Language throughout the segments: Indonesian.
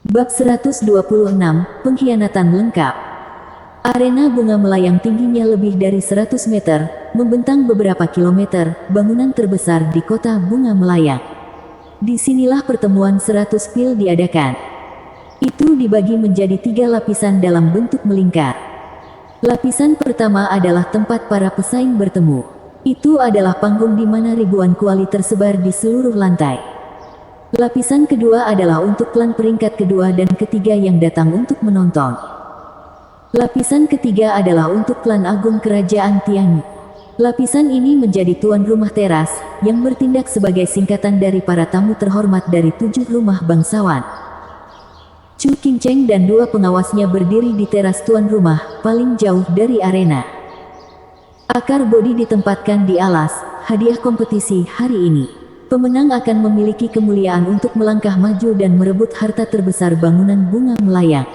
Bab 126, Pengkhianatan Lengkap. Arena bunga melayang tingginya lebih dari 100 meter, membentang beberapa kilometer, bangunan terbesar di kota bunga melayang. Disinilah pertemuan 100 pil diadakan. Itu dibagi menjadi 3 lapisan dalam bentuk melingkar. Lapisan pertama adalah tempat para pesaing bertemu. Itu adalah panggung di mana ribuan kuali tersebar di seluruh lantai. Lapisan kedua adalah untuk klan peringkat kedua dan ketiga yang datang untuk menonton. Lapisan ketiga adalah untuk klan agung kerajaan Tianyu. Lapisan ini menjadi tuan rumah teras, yang bertindak sebagai singkatan dari para tamu terhormat dari 7 rumah bangsawan. Chu Qingcheng dan 2 pengawasnya berdiri di teras tuan rumah, paling jauh dari arena. Akar bodi ditempatkan di alas, hadiah kompetisi hari ini. Pemenang akan memiliki kemuliaan untuk melangkah maju dan merebut harta terbesar bangunan bunga melayang.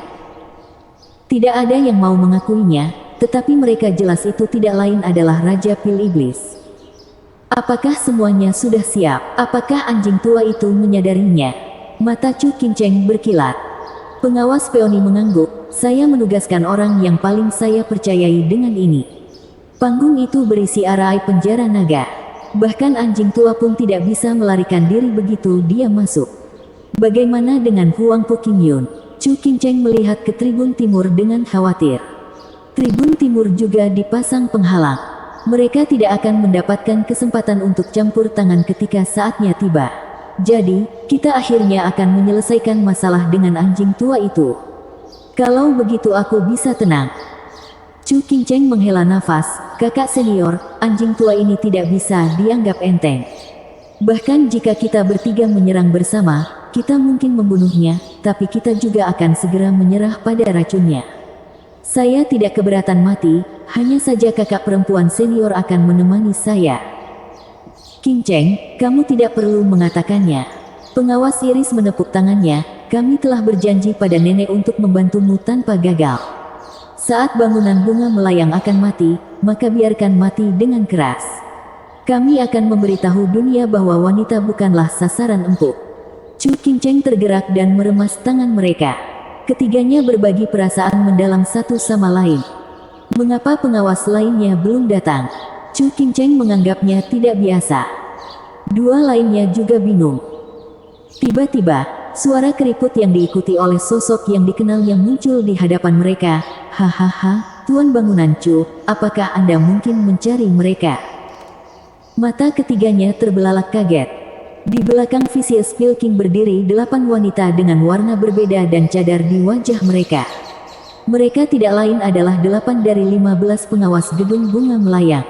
Tidak ada yang mau mengakuinya, tetapi mereka jelas itu tidak lain adalah Raja Pil Iblis. Apakah semuanya sudah siap? Apakah anjing tua itu menyadarinya? Mata Chu Qingcheng berkilat. Pengawas peoni mengangguk, saya menugaskan orang yang paling saya percayai dengan ini. Panggung itu berisi arai penjara naga. Bahkan anjing tua pun tidak bisa melarikan diri begitu dia masuk. Bagaimana dengan Huang Puqingyun? Chu Qingcheng melihat ke tribun timur dengan khawatir. Tribun timur juga dipasang penghalang. Mereka tidak akan mendapatkan kesempatan untuk campur tangan ketika saatnya tiba. Jadi, kita akhirnya akan menyelesaikan masalah dengan anjing tua itu. Kalau begitu aku bisa tenang. Chu Qingcheng menghela nafas, kakak senior, anjing tua ini tidak bisa dianggap enteng. Bahkan jika kita bertiga menyerang bersama, kita mungkin membunuhnya, tapi kita juga akan segera menyerah pada racunnya. Saya tidak keberatan mati, hanya saja kakak perempuan senior akan menemani saya. Qingcheng, kamu tidak perlu mengatakannya. Pengawas iris menepuk tangannya, kami telah berjanji pada nenek untuk membantumu tanpa gagal. Saat bangunan bunga melayang akan mati, maka biarkan mati dengan keras. Kami akan memberitahu dunia bahwa wanita bukanlah sasaran empuk. Chu Qingcheng tergerak dan meremas tangan mereka. Ketiganya berbagi perasaan mendalam satu sama lain. Mengapa pengawas lainnya belum datang? Chu Qingcheng menganggapnya tidak biasa. 2 lainnya juga bingung. Tiba-tiba, suara keriput yang diikuti oleh sosok yang dikenal yang muncul di hadapan mereka. Hahaha, Tuan Bangunan Chu, apakah Anda mungkin mencari mereka? Mata ketiganya terbelalak kaget. Di belakang Vicious Pilking berdiri 8 wanita dengan warna berbeda dan cadar di wajah mereka. Mereka tidak lain adalah 8 dari 15 pengawas gedung bunga melayang.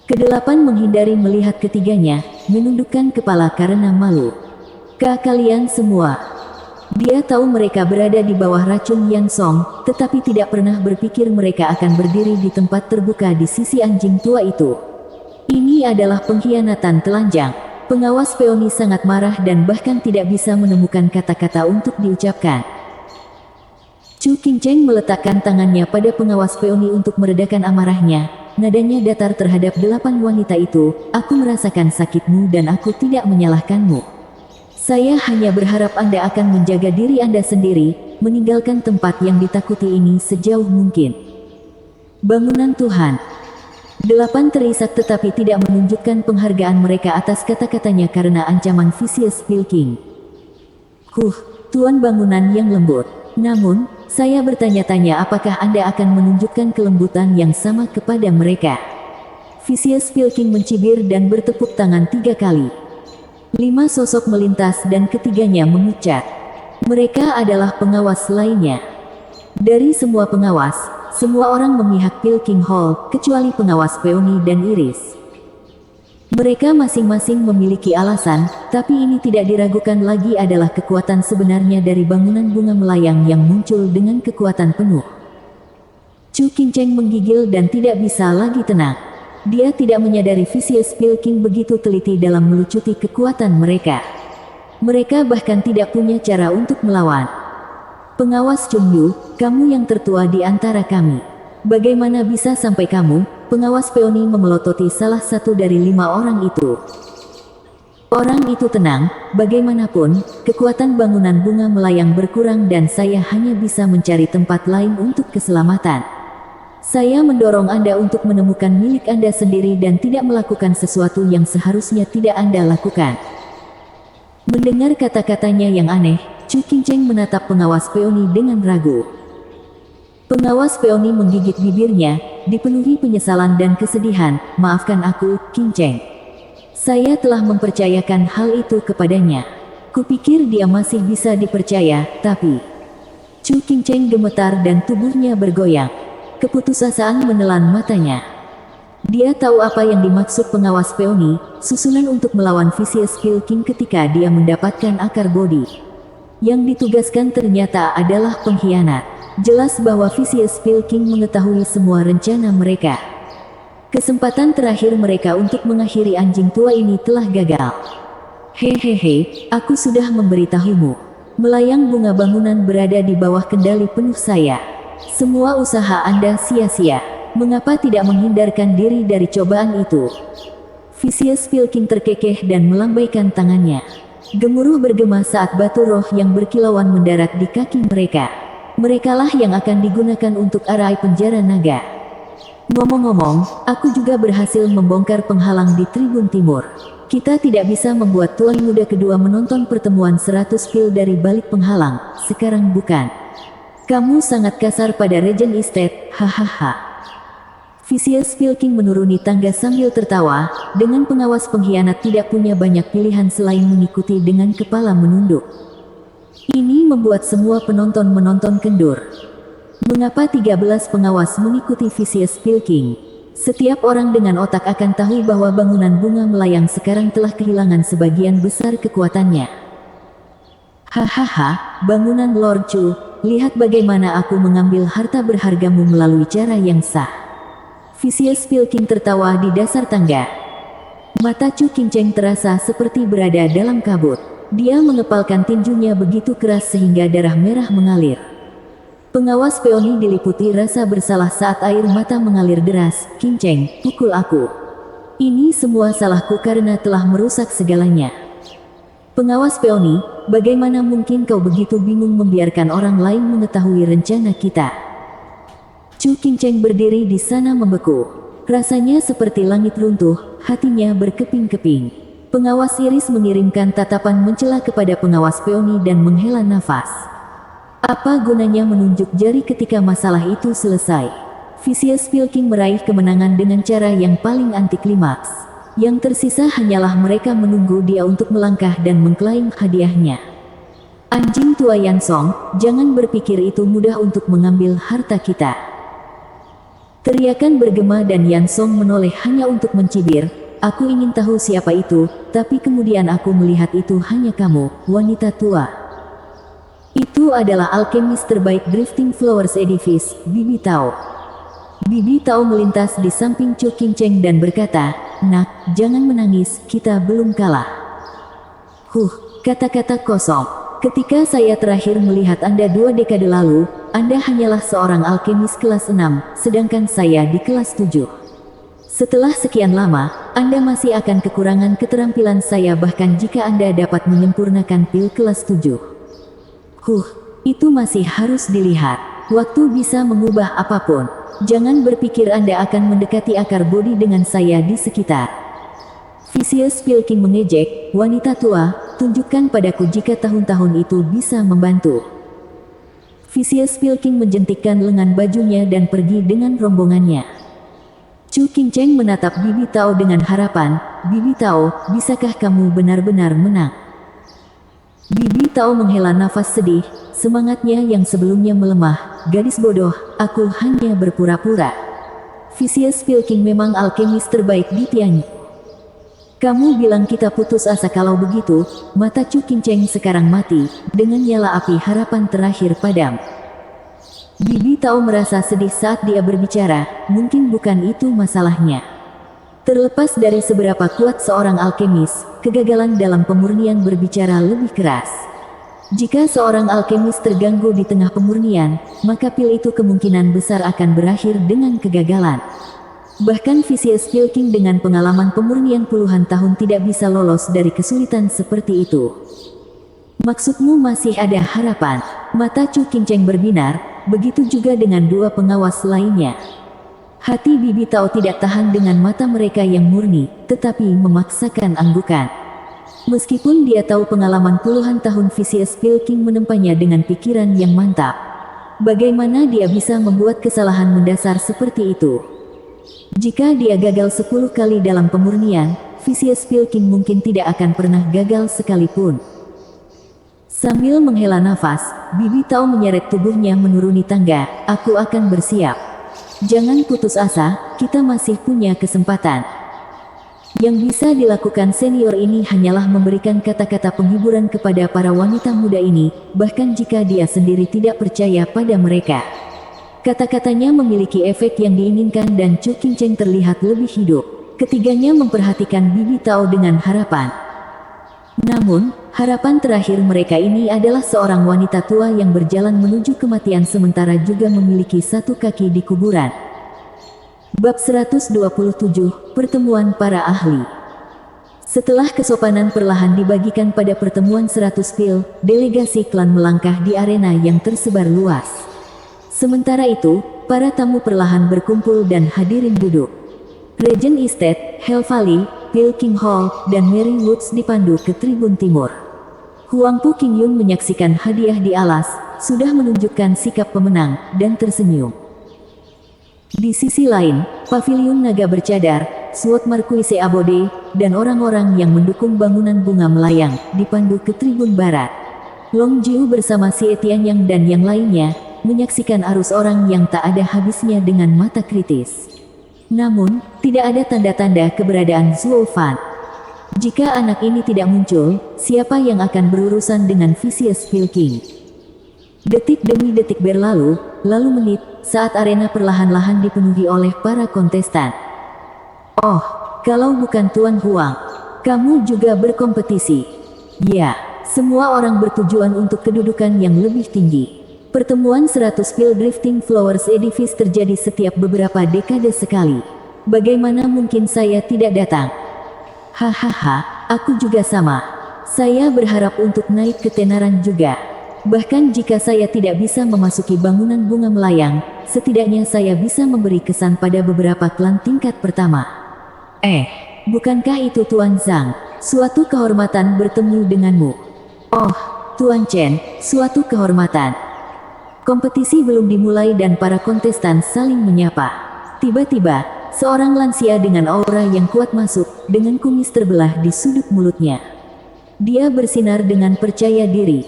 Kedelapan menghindari melihat ketiganya, menundukkan kepala karena malu. Kalian semua. Dia tahu mereka berada di bawah racun Yan Song, tetapi tidak pernah berpikir mereka akan berdiri di tempat terbuka di sisi anjing tua itu. Ini adalah pengkhianatan telanjang. Pengawas peoni sangat marah dan bahkan tidak bisa menemukan kata-kata untuk diucapkan. Chu Qingcheng meletakkan tangannya pada pengawas peoni untuk meredakan amarahnya. Nadanya datar terhadap 8 wanita itu, aku merasakan sakitmu dan aku tidak menyalahkanmu. Saya hanya berharap Anda akan menjaga diri Anda sendiri, meninggalkan tempat yang ditakuti ini sejauh mungkin. Bangunan Tuhan. 8 terisak tetapi tidak menunjukkan penghargaan mereka atas kata-katanya karena ancaman Vicious Pilking. Tuan bangunan yang lembut. Namun, saya bertanya-tanya apakah Anda akan menunjukkan kelembutan yang sama kepada mereka. Vicious Pilking mencibir dan bertepuk tangan 3 kali. 5 sosok melintas dan ketiganya mengucap. Mereka adalah pengawas lainnya. Dari semua pengawas, semua orang memihak Pilking Hall, kecuali pengawas peoni dan iris. Mereka masing-masing memiliki alasan, tapi ini tidak diragukan lagi adalah kekuatan sebenarnya dari bangunan bunga melayang yang muncul dengan kekuatan penuh. Chu Qingcheng menggigil dan tidak bisa lagi tenang. Dia tidak menyadari Vicious Pilking begitu teliti dalam melucuti kekuatan mereka. Mereka bahkan tidak punya cara untuk melawan. Pengawas Chung Yu, kamu yang tertua di antara kami. Bagaimana bisa sampai kamu, pengawas peoni memelototi salah satu dari 5 orang itu? Orang itu tenang, bagaimanapun, kekuatan bangunan bunga melayang berkurang dan saya hanya bisa mencari tempat lain untuk keselamatan. Saya mendorong Anda untuk menemukan milik Anda sendiri dan tidak melakukan sesuatu yang seharusnya tidak Anda lakukan. Mendengar kata-katanya yang aneh, Chu Qingcheng menatap pengawas Peony dengan ragu. Pengawas Peony menggigit bibirnya, dipenuhi penyesalan dan kesedihan. Maafkan aku, Qingcheng. Saya telah mempercayakan hal itu kepadanya. Kupikir dia masih bisa dipercaya, tapi... Chu Qingcheng gemetar dan tubuhnya bergoyang. Keputusasaan menelan matanya. Dia tahu apa yang dimaksud pengawas Peony, susunan untuk melawan Vicious Kill King ketika dia mendapatkan akar bodi. Yang ditugaskan ternyata adalah pengkhianat. Jelas bahwa Vicious Kill King mengetahui semua rencana mereka. Kesempatan terakhir mereka untuk mengakhiri anjing tua ini telah gagal. Hehehe, aku sudah memberitahumu. Melayang bunga bangunan berada di bawah kendali penuh saya. Semua usaha Anda sia-sia. Mengapa tidak menghindarkan diri dari cobaan itu? Vicious Kill King terkekeh dan melambaikan tangannya. Gemuruh bergema saat batu roh yang berkilauan mendarat di kaki mereka. Merekalah yang akan digunakan untuk arai penjara naga. Ngomong-ngomong, aku juga berhasil membongkar penghalang di tribun timur. Kita tidak bisa membuat tuan muda kedua menonton pertemuan 100 pil dari balik penghalang, sekarang bukan. Kamu sangat kasar pada Regent Estate, hahaha. Vicious Kill King menuruni tangga sambil tertawa, dengan pengawas pengkhianat tidak punya banyak pilihan selain mengikuti dengan kepala menunduk. Ini membuat semua penonton menonton kendur. Mengapa 13 pengawas mengikuti Vicious Kill King? Setiap orang dengan otak akan tahu bahwa bangunan bunga melayang sekarang telah kehilangan sebagian besar kekuatannya. Hahaha, bangunan Lord Chu, lihat bagaimana aku mengambil harta berhargamu melalui cara yang sah. Vicious Kill King tertawa di dasar tangga. Mata Chu Qingcheng terasa seperti berada dalam kabut. Dia mengepalkan tinjunya begitu keras sehingga darah merah mengalir. Pengawas Peony diliputi rasa bersalah saat air mata mengalir deras. Qingcheng, pukul aku. Ini semua salahku karena telah merusak segalanya. Pengawas Peony, bagaimana mungkin kau begitu bingung membiarkan orang lain mengetahui rencana kita? Chu Qingcheng berdiri di sana membeku. Rasanya seperti langit runtuh, hatinya berkeping-keping. Pengawas Iris mengirimkan tatapan mencela kepada pengawas Peony dan menghela nafas. Apa gunanya menunjuk jari ketika masalah itu selesai? Vicious Kill King meraih kemenangan dengan cara yang paling anti klimaks. Yang tersisa hanyalah mereka menunggu dia untuk melangkah dan mengklaim hadiahnya. Anjing tua Yansong, jangan berpikir itu mudah untuk mengambil harta kita. Teriakan bergema dan Yansong menoleh hanya untuk mencibir. Aku ingin tahu siapa itu, tapi kemudian aku melihat itu hanya kamu, wanita tua. Itu adalah alkemis terbaik Drifting Flowers Edifice, Bibi Tao. Bibi Tao melintas di samping Chu Qingcheng dan berkata, "Nak, jangan menangis, kita belum kalah." Kata-kata kosong. Ketika saya terakhir melihat Anda 2 dekade lalu, Anda hanyalah seorang alkemis kelas 6, sedangkan saya di kelas 7. Setelah sekian lama, Anda masih akan kekurangan keterampilan saya bahkan jika Anda dapat menyempurnakan pil kelas 7. Itu masih harus dilihat. Waktu bisa mengubah apapun. Jangan berpikir Anda akan mendekati akar bodi dengan saya di sekitar. Vicious Kill King mengejek, wanita tua, tunjukkan padaku jika tahun-tahun itu bisa membantu. Vicious Kill King menjentikkan lengan bajunya dan pergi dengan rombongannya. Chu Qingcheng menatap Bibi Tao dengan harapan, "Bibi Tao, bisakah kamu benar-benar menang?" Bibi Tao menghela nafas sedih, semangatnya yang sebelumnya melemah. "Gadis bodoh, aku hanya berpura-pura. Vicious Kill King memang alkemis terbaik di Tianyi. Kamu bilang kita putus asa kalau begitu." Mata Chu Qingcheng sekarang mati, dengan nyala api harapan terakhir padam. Bibi Tao merasa sedih saat dia berbicara, mungkin bukan itu masalahnya. Terlepas dari seberapa kuat seorang alkemis, kegagalan dalam pemurnian berbicara lebih keras. Jika seorang alkemis terganggu di tengah pemurnian, maka pil itu kemungkinan besar akan berakhir dengan kegagalan. Bahkan Vicious Pilking dengan pengalaman pemurnian puluhan tahun tidak bisa lolos dari kesulitan seperti itu. Maksudmu masih ada harapan? Mata Chu Qingcheng berbinar, begitu juga dengan dua pengawas lainnya. Hati Bibi Tao tidak tahan dengan mata mereka yang murni, tetapi memaksakan anggukan. Meskipun dia tahu pengalaman puluhan tahun Vicious Pilking menempanya dengan pikiran yang mantap. Bagaimana dia bisa membuat kesalahan mendasar seperti itu? Jika dia gagal 10 kali dalam pemurnian, Vicious Pilking mungkin tidak akan pernah gagal sekalipun. Sambil menghela nafas, Bibi Tao menyeret tubuhnya menuruni tangga. Aku akan bersiap. Jangan putus asa, kita masih punya kesempatan. Yang bisa dilakukan senior ini hanyalah memberikan kata-kata penghiburan kepada para wanita muda ini, bahkan jika dia sendiri tidak percaya pada mereka. Kata-katanya memiliki efek yang diinginkan dan Chu Qingcheng terlihat lebih hidup. Ketiganya memperhatikan Bibi Tao dengan harapan. Namun, harapan terakhir mereka ini adalah seorang wanita tua yang berjalan menuju kematian sementara juga memiliki satu kaki di kuburan. Bab 127, Pertemuan Para Ahli. Setelah kesopanan perlahan dibagikan pada pertemuan 100 pil, delegasi klan melangkah di arena yang tersebar luas. Sementara itu, para tamu perlahan berkumpul dan hadirin duduk. Regent Estate, Hell Valley, Pilking Hall, dan Mary Woods dipandu ke tribun timur. Huangpu Qingyun menyaksikan hadiah di alas, sudah menunjukkan sikap pemenang, dan tersenyum. Di sisi lain, paviliun naga bercadar, Sword Marquise Abode, dan orang-orang yang mendukung bangunan bunga melayang, dipandu ke tribun barat. Long Jiu bersama Si Etianyang dan yang lainnya, menyaksikan arus orang yang tak ada habisnya dengan mata kritis. Namun, tidak ada tanda-tanda keberadaan Zhuo Fan. Jika anak ini tidak muncul, siapa yang akan berurusan dengan Vicious Pilking? Detik demi detik berlalu, lalu menit, saat arena perlahan-lahan dipenuhi oleh para kontestan. Oh, kalau bukan Tuan Huang, kamu juga berkompetisi. Ya, semua orang bertujuan untuk kedudukan yang lebih tinggi. Pertemuan 100 pil Drifting Flowers Edifice terjadi setiap beberapa dekade sekali. Bagaimana mungkin saya tidak datang? Hahaha, aku juga sama. Saya berharap untuk naik ketenaran juga. Bahkan jika saya tidak bisa memasuki bangunan bunga melayang, setidaknya saya bisa memberi kesan pada beberapa klan tingkat pertama. Bukankah itu Tuan Zhang? Suatu kehormatan bertemu denganmu. Oh, Tuan Chen, suatu kehormatan. Kompetisi belum dimulai dan para kontestan saling menyapa. Tiba-tiba, seorang lansia dengan aura yang kuat masuk, dengan kumis terbelah di sudut mulutnya. Dia bersinar dengan percaya diri.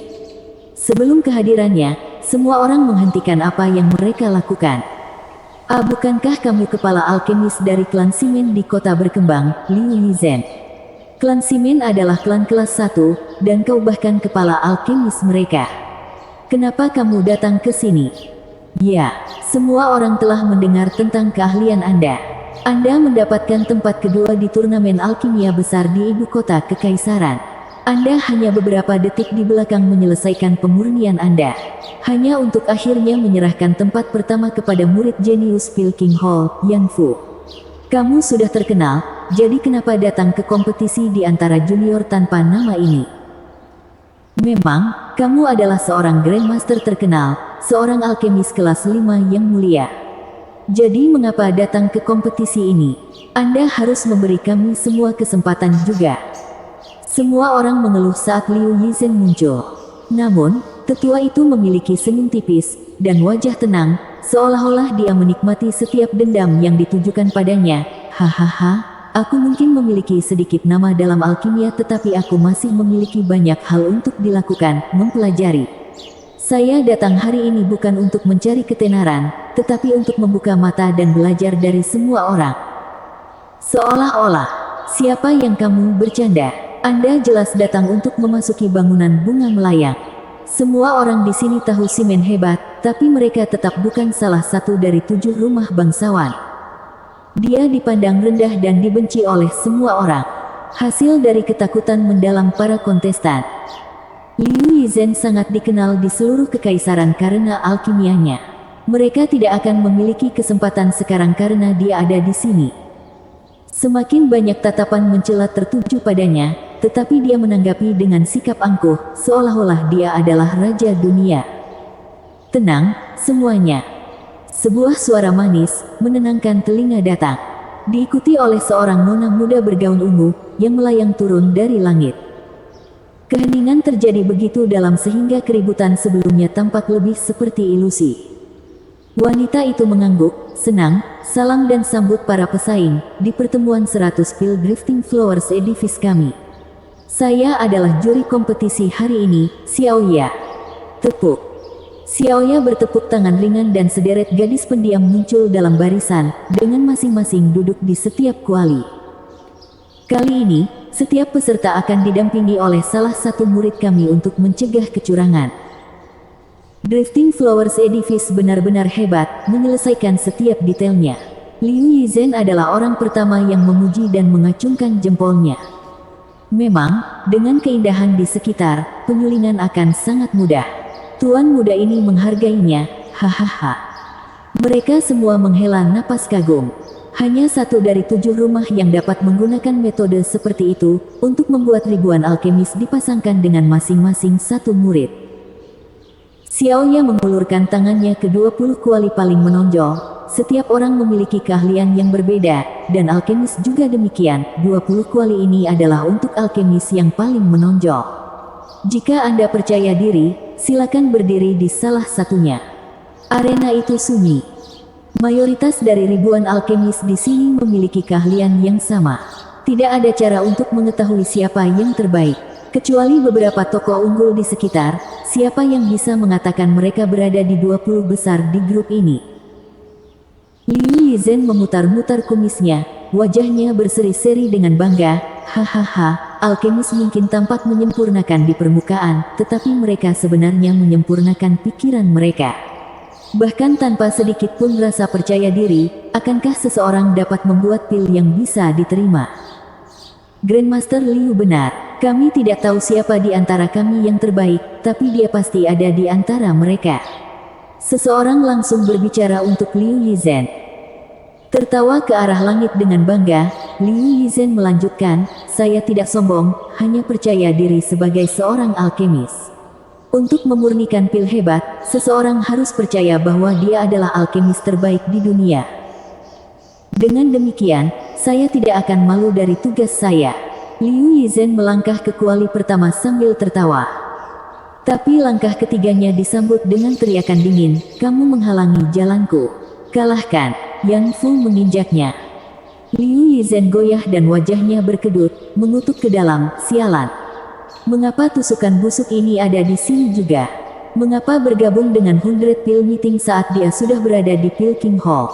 Sebelum kehadirannya, semua orang menghentikan apa yang mereka lakukan. Bukankah kamu kepala alkemis dari klan Simen di kota berkembang, Liu Yizhen? Klan Simen adalah klan kelas 1, dan kau bahkan kepala alkemis mereka. Kenapa kamu datang ke sini? Ya, semua orang telah mendengar tentang keahlian Anda. Anda mendapatkan tempat kedua di turnamen alkimia besar di ibu kota kekaisaran. Anda hanya beberapa detik di belakang menyelesaikan pemurnian Anda. Hanya untuk akhirnya menyerahkan tempat pertama kepada murid jenius Pilking Hall, Yang Fu. Kamu sudah terkenal, jadi kenapa datang ke kompetisi di antara junior tanpa nama ini? Memang, kamu adalah seorang Grandmaster terkenal, seorang alkemis kelas 5 yang mulia. Jadi mengapa datang ke kompetisi ini? Anda harus memberi kami semua kesempatan juga. Semua orang mengeluh saat Liu Yizhen muncul. Namun, tetua itu memiliki senyum tipis, dan wajah tenang, seolah-olah dia menikmati setiap dendam yang ditujukan padanya. Hahaha. Aku mungkin memiliki sedikit nama dalam alkimia tetapi aku masih memiliki banyak hal untuk dilakukan, mempelajari. Saya datang hari ini bukan untuk mencari ketenaran, tetapi untuk membuka mata dan belajar dari semua orang. Seolah-olah, siapa yang kamu bercanda? Anda jelas datang untuk memasuki bangunan bunga melayang. Semua orang di sini tahu Simen hebat, tapi mereka tetap bukan salah satu dari 7 rumah bangsawan. Dia dipandang rendah dan dibenci oleh semua orang. Hasil dari ketakutan mendalam para kontestan. Liu Yizhen sangat dikenal di seluruh kekaisaran karena alkimianya. Mereka tidak akan memiliki kesempatan sekarang karena dia ada di sini. Semakin banyak tatapan mencela tertuju padanya, tetapi dia menanggapi dengan sikap angkuh, seolah-olah dia adalah raja dunia. Tenang, semuanya. Sebuah suara manis, menenangkan telinga datang. Diikuti oleh seorang nona muda bergaun ungu, yang melayang turun dari langit. Keheningan terjadi begitu dalam sehingga keributan sebelumnya tampak lebih seperti ilusi. Wanita itu mengangguk, senang, salam dan sambut para pesaing, di pertemuan 100 Pil Drifting Flowers Edifice kami. Saya adalah juri kompetisi hari ini, Xiaoya. Tepuk. Xiaoya bertepuk tangan ringan dan sederet gadis pendiam muncul dalam barisan, dengan masing-masing duduk di setiap kuali. Kali ini, setiap peserta akan didampingi oleh salah satu murid kami untuk mencegah kecurangan. Drifting Flowers Edifice benar-benar hebat, menyelesaikan setiap detailnya. Liu Yizhen adalah orang pertama yang memuji dan mengacungkan jempolnya. Memang, dengan keindahan di sekitar, penyulingan akan sangat mudah. Tuan muda ini menghargainya, hahaha. Mereka semua menghela napas kagum. Hanya satu dari 7 rumah yang dapat menggunakan metode seperti itu, untuk membuat ribuan alkemis dipasangkan dengan masing-masing satu murid. Xiaoya mengulurkan tangannya ke 20 kuali paling menonjol. Setiap orang memiliki keahlian yang berbeda, dan alkemis juga demikian. 20 kuali ini adalah untuk alkemis yang paling menonjol. Jika Anda percaya diri, silakan berdiri di salah satunya. Arena itu sunyi. Mayoritas dari ribuan alkemis di sini memiliki keahlian yang sama. Tidak ada cara untuk mengetahui siapa yang terbaik. Kecuali beberapa tokoh unggul di sekitar, siapa yang bisa mengatakan mereka berada di 20 besar di grup ini? Liu Yizhen memutar-mutar kumisnya, wajahnya berseri-seri dengan bangga, hahaha, alkemis mungkin tampak menyempurnakan di permukaan, tetapi mereka sebenarnya menyempurnakan pikiran mereka. Bahkan tanpa sedikit pun rasa percaya diri, akankah seseorang dapat membuat pil yang bisa diterima? Grandmaster Liu benar. Kami tidak tahu siapa di antara kami yang terbaik, tapi dia pasti ada di antara mereka. Seseorang langsung berbicara untuk Liu Yizhen. Tertawa ke arah langit dengan bangga, Liu Yizhen melanjutkan, saya tidak sombong, hanya percaya diri sebagai seorang alkemis. Untuk memurnikan pil hebat, seseorang harus percaya bahwa dia adalah alkemis terbaik di dunia. Dengan demikian, saya tidak akan malu dari tugas saya. Liu Yizhen melangkah ke kuali pertama sambil tertawa. Tapi langkah ketiganya disambut dengan teriakan dingin, kamu menghalangi jalanku. Kalahkan. Yan Fu menginjaknya. Liu Yizhen goyah dan wajahnya berkedut, mengutuk ke dalam, sialan. Mengapa tusukan busuk ini ada di sini juga? Mengapa bergabung dengan 100 Pil Meeting saat dia sudah berada di Pil King Hall?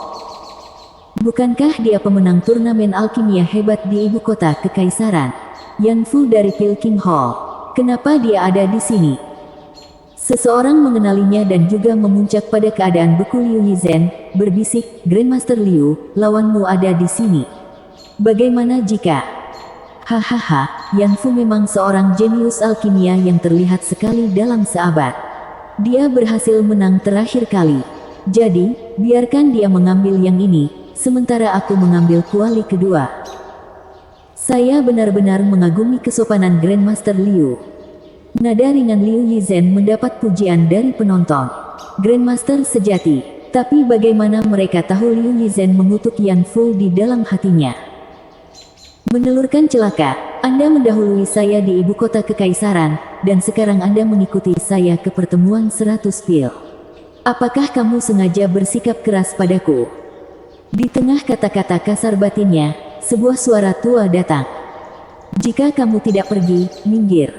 Bukankah dia pemenang turnamen alkimia hebat di ibu kota kekaisaran? Yan Fu dari Pil King Hall. Kenapa dia ada di sini? Seseorang mengenalinya dan juga memuncak pada keadaan beku Liu Yizhen, berbisik, Grandmaster Liu, lawanmu ada di sini. Bagaimana jika... Hahaha, Yan Fu memang seorang jenius alkimia yang terlihat sekali dalam seabad. Dia berhasil menang terakhir kali. Jadi, biarkan dia mengambil yang ini. Sementara aku mengambil kuali kedua. Saya benar-benar mengagumi kesopanan Grandmaster Liu. Nada ringan Liu Yizhen mendapat pujian dari penonton. Grandmaster sejati. Tapi bagaimana mereka tahu Liu Yizhen mengutuk Yan Fu di dalam hatinya? Menelurkan celaka, Anda mendahului saya di ibu kota kekaisaran, dan sekarang Anda mengikuti saya ke pertemuan 100 pil. Apakah kamu sengaja bersikap keras padaku? Di tengah kata-kata kasar batinnya, sebuah suara tua datang. Jika kamu tidak pergi, minggir.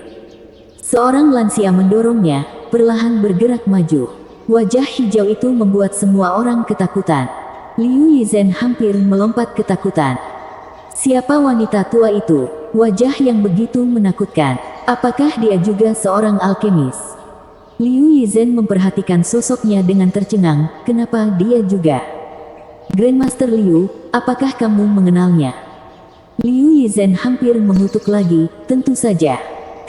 Seorang lansia mendorongnya, perlahan bergerak maju. Wajah hijau itu membuat semua orang ketakutan. Liu Yizhen hampir melompat ketakutan. Siapa wanita tua itu? Wajah yang begitu menakutkan. Apakah dia juga seorang alkemis? Liu Yizhen memperhatikan sosoknya dengan tercengang. Kenapa dia juga? Grandmaster Liu, apakah kamu mengenalnya? Liu Yizhen hampir mengutuk lagi, tentu saja.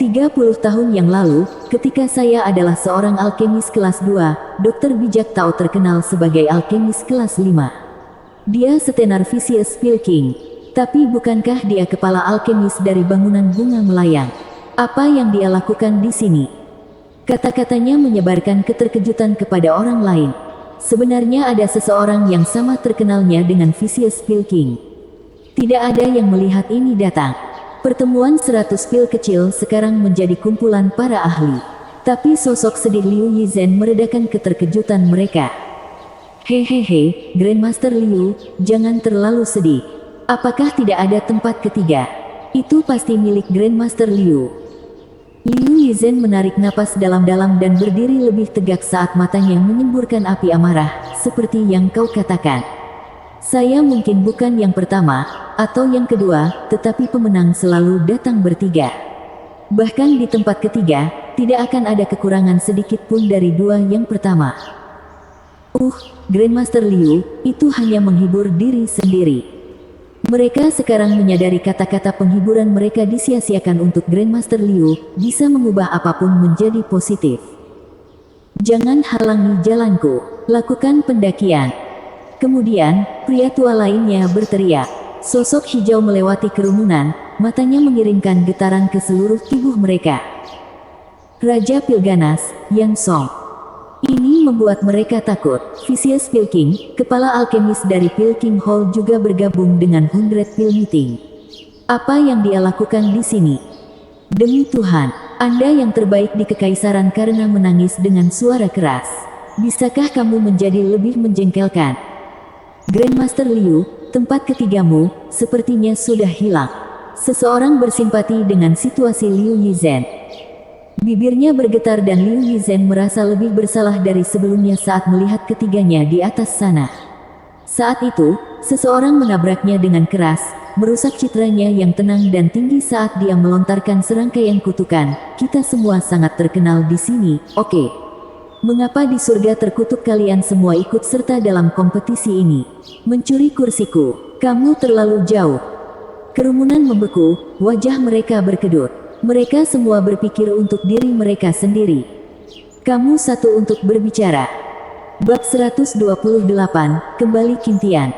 30 tahun yang lalu, ketika saya adalah seorang alkemis kelas 2, Dr. Bijak Tao terkenal sebagai alkemis kelas 5. Dia setenar Vicious Pilking. Tapi bukankah dia kepala alkemis dari bangunan bunga melayang? Apa yang dia lakukan di sini? Kata-katanya menyebarkan keterkejutan kepada orang lain. Sebenarnya ada seseorang yang sama terkenalnya dengan Vicious Pilking. Tidak ada yang melihat ini datang. Pertemuan 100 pil kecil sekarang menjadi kumpulan para ahli. Tapi sosok sedih Liu Yizhen meredakan keterkejutan mereka. Hehehe, Grandmaster Liu, jangan terlalu sedih. Apakah tidak ada tempat ketiga? Itu pasti milik Grandmaster Liu. Liu Yizhen menarik napas dalam-dalam dan berdiri lebih tegak saat matanya menyemburkan api amarah, seperti yang kau katakan. Saya mungkin bukan yang pertama, atau yang kedua, tetapi pemenang selalu datang bertiga. Bahkan di tempat ketiga, tidak akan ada kekurangan sedikit pun dari dua yang pertama. Grandmaster Liu, itu hanya menghibur diri sendiri. Mereka sekarang menyadari kata-kata penghiburan mereka disia-siakan untuk Grandmaster Liu, bisa mengubah apapun menjadi positif. Jangan halangi jalanku, lakukan pendakian. Kemudian, pria tua lainnya berteriak. Sosok hijau melewati kerumunan, matanya mengirimkan getaran ke seluruh tubuh mereka. Raja Pil Ganas, Yang Song. Ini membuat mereka takut. Vicious Pilking, kepala alkemis dari Pilking Hall juga bergabung dengan 100 Pil Meeting. Apa yang dia lakukan di sini? Demi Tuhan, Anda yang terbaik di kekaisaran karena menangis dengan suara keras. Bisakah kamu menjadi lebih menjengkelkan? Grandmaster Liu, tempat ketigamu, sepertinya sudah hilang. Seseorang bersimpati dengan situasi Liu Yizhen. Bibirnya bergetar dan Liu Yizhen merasa lebih bersalah dari sebelumnya saat melihat ketiganya di atas sana. Saat itu, seseorang menabraknya dengan keras, merusak citranya yang tenang dan tinggi saat dia melontarkan serangkaian kutukan. Kita semua sangat terkenal di sini, oke? Mengapa di surga terkutuk kalian semua ikut serta dalam kompetisi ini? Mencuri kursiku, kamu terlalu jauh. Kerumunan membeku, wajah mereka berkedut. Mereka semua berpikir untuk diri mereka sendiri. Kamu satu untuk berbicara. Bab 128, kembali Kintian.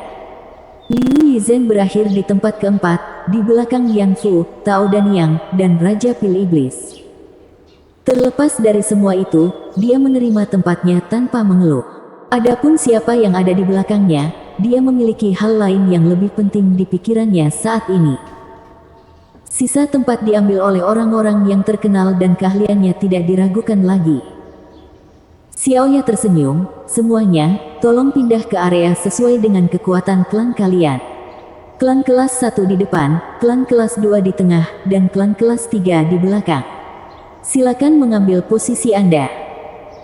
Liu Yizhen berakhir di tempat keempat, di belakang Yang Fu, Tao dan Yang, dan Raja Pil Iblis. Terlepas dari semua itu, dia menerima tempatnya tanpa mengeluh. Adapun siapa yang ada di belakangnya, dia memiliki hal lain yang lebih penting di pikirannya saat ini. Sisa tempat diambil oleh orang-orang yang terkenal dan keahliannya tidak diragukan lagi. Xiaoya tersenyum, semuanya, tolong pindah ke area sesuai dengan kekuatan klan kalian. Klan kelas 1 di depan, klan kelas 2 di tengah, dan klan kelas 3 di belakang. Silakan mengambil posisi Anda.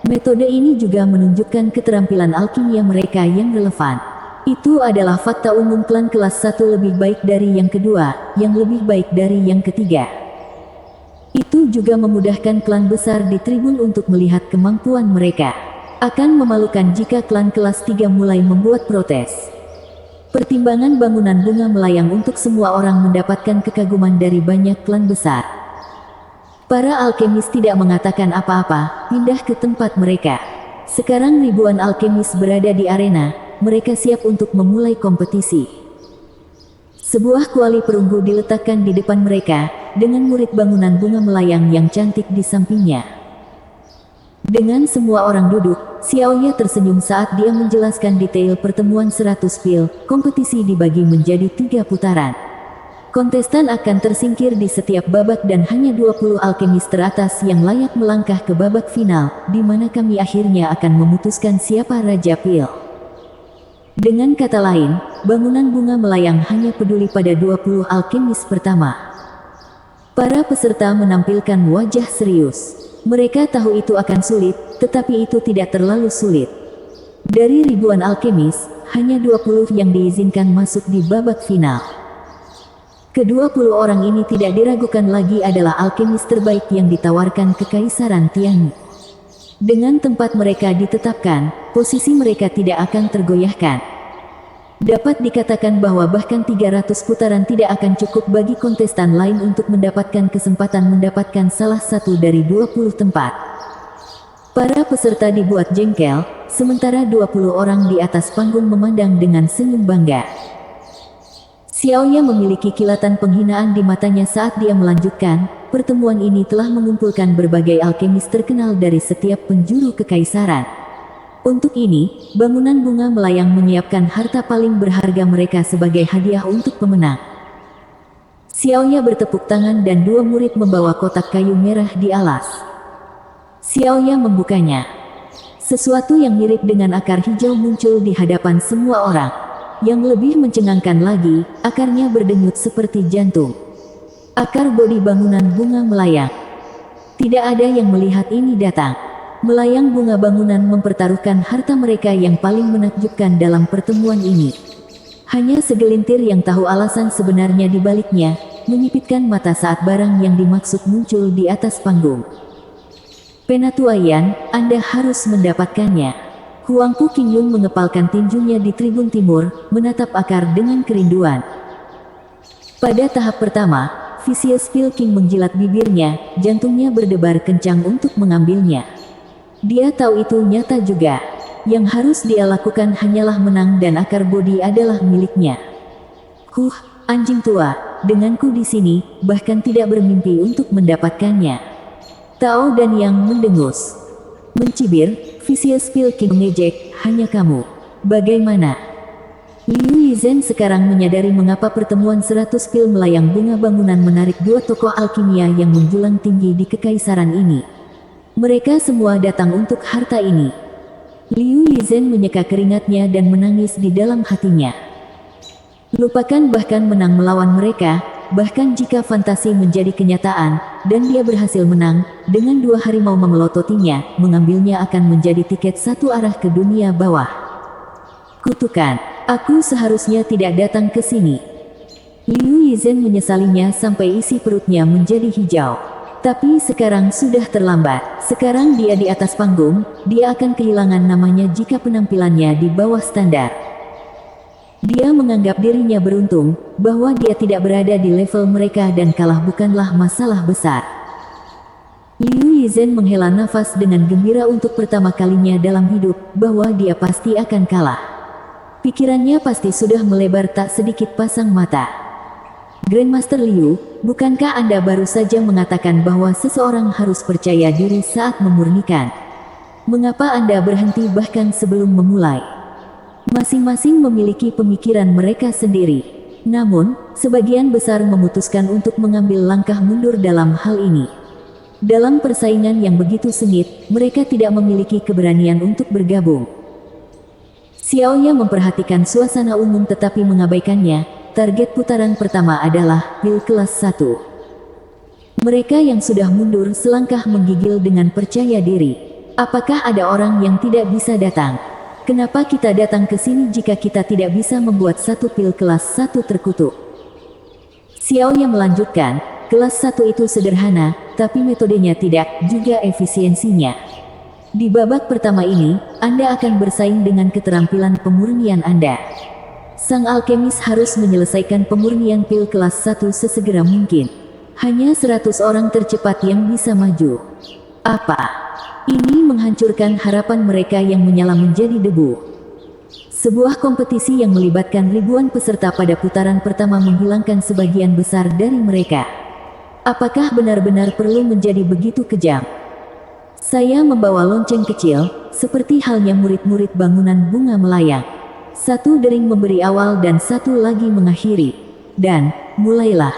Metode ini juga menunjukkan keterampilan alkimia mereka yang relevan. Itu adalah fakta umum klan kelas 1 lebih baik dari yang kedua, yang lebih baik dari yang ketiga. Itu juga memudahkan klan besar di tribun untuk melihat kemampuan mereka. Akan memalukan jika klan kelas 3 mulai membuat protes. Pertimbangan bangunan bunga melayang untuk semua orang mendapatkan kekaguman dari banyak klan besar. Para alkemis tidak mengatakan apa-apa, pindah ke tempat mereka. Sekarang ribuan alkemis berada di arena, mereka siap untuk memulai kompetisi. Sebuah kuali perunggu diletakkan di depan mereka, dengan murid bangunan bunga melayang yang cantik di sampingnya. Dengan semua orang duduk, Xiaoya tersenyum saat dia menjelaskan detail pertemuan 100 pil, kompetisi dibagi menjadi 3 putaran. Kontestan akan tersingkir di setiap babak dan hanya 20 alkemis teratas yang layak melangkah ke babak final, di mana kami akhirnya akan memutuskan siapa Raja Pil. Dengan kata lain, bangunan bunga melayang hanya peduli pada 20 alkemis pertama. Para peserta menampilkan wajah serius. Mereka tahu itu akan sulit, tetapi itu tidak terlalu sulit. Dari ribuan alkemis, hanya 20 yang diizinkan masuk di babak final. Ke-20 orang ini tidak diragukan lagi adalah alkemis terbaik yang ditawarkan Kekaisaran Tianyi. Dengan tempat mereka ditetapkan, posisi mereka tidak akan tergoyahkan. Dapat dikatakan bahwa bahkan 300 putaran tidak akan cukup bagi kontestan lain untuk mendapatkan kesempatan mendapatkan salah satu dari 20 tempat. Para peserta dibuat jengkel, sementara 20 orang di atas panggung memandang dengan senyum bangga. Xiaoya memiliki kilatan penghinaan di matanya saat dia melanjutkan, pertemuan ini telah mengumpulkan berbagai alkemis terkenal dari setiap penjuru kekaisaran. Untuk ini, bangunan bunga melayang menyiapkan harta paling berharga mereka sebagai hadiah untuk pemenang. Xiaoya bertepuk tangan dan dua murid membawa kotak kayu merah di alas. Xiaoya membukanya. Sesuatu yang mirip dengan akar hijau muncul di hadapan semua orang. Yang lebih mencengangkan lagi, akarnya berdenyut seperti jantung. Akar bodi bangunan bunga melayang. Tidak ada yang melihat ini datang. Melayang bunga bangunan mempertaruhkan harta mereka yang paling menakjubkan dalam pertemuan ini. Hanya segelintir yang tahu alasan sebenarnya di baliknya, menyipitkan mata saat barang yang dimaksud muncul di atas panggung. Penatuaian, Anda harus mendapatkannya. Huangpu Qingyun mengepalkan tinjunya di tribun timur, menatap akar dengan kerinduan. Pada tahap pertama, Vicious Pilking menjilat bibirnya, jantungnya berdebar kencang untuk mengambilnya. Dia tahu itu nyata juga. Yang harus dia lakukan hanyalah menang dan akar bodi adalah miliknya. Anjing tua, denganku di sini, bahkan tidak bermimpi untuk mendapatkannya. Tao dan Yang mendengus. Mencibir, Vicious Pilking mengejek, hanya kamu. Bagaimana? Liu Yizhen sekarang menyadari mengapa pertemuan 100 pil melayang bunga bangunan menarik dua tokoh alkimia yang menjulang tinggi di kekaisaran ini. Mereka semua datang untuk harta ini. Liu Yizhen menyeka keringatnya dan menangis di dalam hatinya. Lupakan bahkan menang melawan mereka, bahkan jika fantasi menjadi kenyataan, dan dia berhasil menang, dengan dua harimau memelototinya, mengambilnya akan menjadi tiket satu arah ke dunia bawah. Kutukan, aku seharusnya tidak datang ke sini. Liu Yizhen menyesalinya sampai isi perutnya menjadi hijau. Tapi sekarang sudah terlambat. Sekarang dia di atas panggung, dia akan kehilangan namanya jika penampilannya di bawah standar. Dia menganggap dirinya beruntung, bahwa dia tidak berada di level mereka dan kalah bukanlah masalah besar. Liu Yizhen menghela nafas dengan gembira untuk pertama kalinya dalam hidup, bahwa dia pasti akan kalah. Pikirannya pasti sudah melebar tak sedikit pasang mata. Grandmaster Liu, bukankah Anda baru saja mengatakan bahwa seseorang harus percaya diri saat memurnikan? Mengapa Anda berhenti bahkan sebelum memulai? Masing-masing memiliki pemikiran mereka sendiri. Namun, sebagian besar memutuskan untuk mengambil langkah mundur dalam hal ini. Dalam persaingan yang begitu sengit, mereka tidak memiliki keberanian untuk bergabung. Xiaoya memperhatikan suasana umum tetapi mengabaikannya. Target putaran pertama adalah pil kelas 1. Mereka yang sudah mundur selangkah menggigil dengan percaya diri. Apakah ada orang yang tidak bisa datang? Kenapa kita datang ke sini jika kita tidak bisa membuat satu pil kelas 1 terkutuk? Xiaoya melanjutkan, kelas 1 itu sederhana, tapi metodenya tidak, juga efisiensinya. Di babak pertama ini, Anda akan bersaing dengan keterampilan pemurnian Anda. Sang alkemis harus menyelesaikan pemurnian pil kelas 1 sesegera mungkin. Hanya 100 orang tercepat yang bisa maju. Apa? Ini menghancurkan harapan mereka yang menyala menjadi debu. Sebuah kompetisi yang melibatkan ribuan peserta pada putaran pertama menghilangkan sebagian besar dari mereka. Apakah benar-benar perlu menjadi begitu kejam? Saya membawa lonceng kecil, seperti halnya murid-murid bangunan bunga melayang. Satu dering memberi awal dan satu lagi mengakhiri. Dan, mulailah.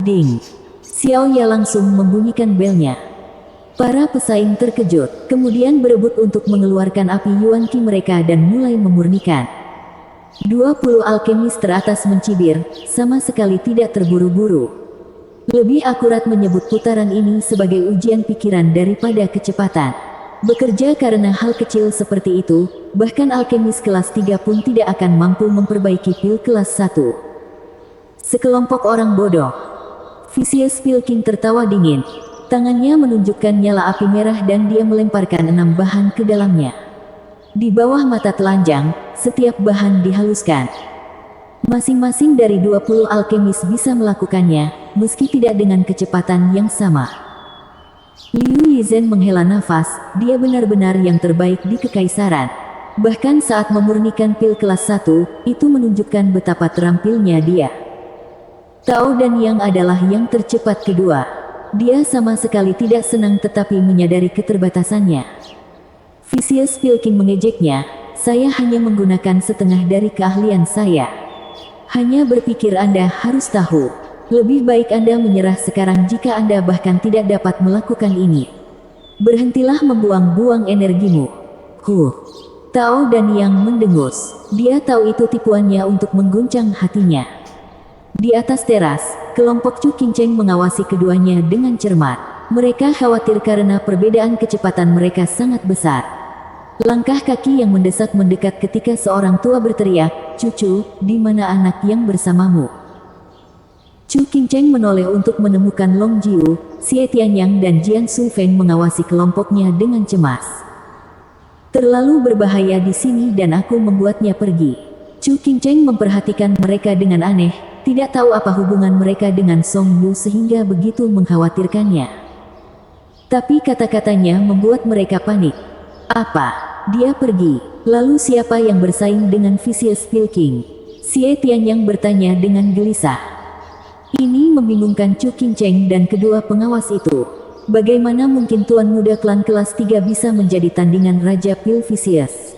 Ding. Xiaoya langsung membunyikan belnya. Para pesaing terkejut, kemudian berebut untuk mengeluarkan api Yuan Qi mereka dan mulai memurnikan. 20 alkemis teratas mencibir, sama sekali tidak terburu-buru. Lebih akurat menyebut putaran ini sebagai ujian pikiran daripada kecepatan. Bekerja karena hal kecil seperti itu, bahkan alkemis kelas 3 pun tidak akan mampu memperbaiki pil kelas 1. Sekelompok orang bodoh. Vicious Pilking tertawa dingin. Tangannya menunjukkan nyala api merah dan dia melemparkan 6 bahan ke dalamnya. Di bawah mata telanjang, setiap bahan dihaluskan. Masing-masing dari 20 alkemis bisa melakukannya, meski tidak dengan kecepatan yang sama. Liu Yizhen menghela nafas, dia benar-benar yang terbaik di kekaisaran. Bahkan saat memurnikan pil kelas 1, itu menunjukkan betapa terampilnya dia. Tao dan Yang adalah yang tercepat kedua. Dia sama sekali tidak senang tetapi menyadari keterbatasannya. Vicious Pilking mengejeknya, saya hanya menggunakan setengah dari keahlian saya. Hanya berpikir Anda harus tahu. Lebih baik Anda menyerah sekarang jika Anda bahkan tidak dapat melakukan ini. Berhentilah membuang-buang energimu. Tao dan Yang mendengus. Dia tahu itu tipuannya untuk mengguncang hatinya. Di atas teras, kelompok Chu Qingcheng mengawasi keduanya dengan cermat. Mereka khawatir karena perbedaan kecepatan mereka sangat besar. Langkah kaki yang mendesak mendekat ketika seorang tua berteriak, "Cucu, di mana anak yang bersamamu?" Chu Qingcheng menoleh untuk menemukan Long Jiu, Xie Tianyang dan Jian Suifeng mengawasi kelompoknya dengan cemas. Terlalu berbahaya di sini dan aku membuatnya pergi. Chu Qingcheng memperhatikan mereka dengan aneh, tidak tahu apa hubungan mereka dengan Song Yu sehingga begitu mengkhawatirkannya. Tapi kata-katanya membuat mereka panik. Apa? Dia pergi. Lalu siapa yang bersaing dengan Vicious Pilking? Xie Tianyang bertanya dengan gelisah. Ini membingungkan Chu Qingcheng dan kedua pengawas itu. Bagaimana mungkin tuan muda klan kelas 3 bisa menjadi tandingan Raja Pil Vicious?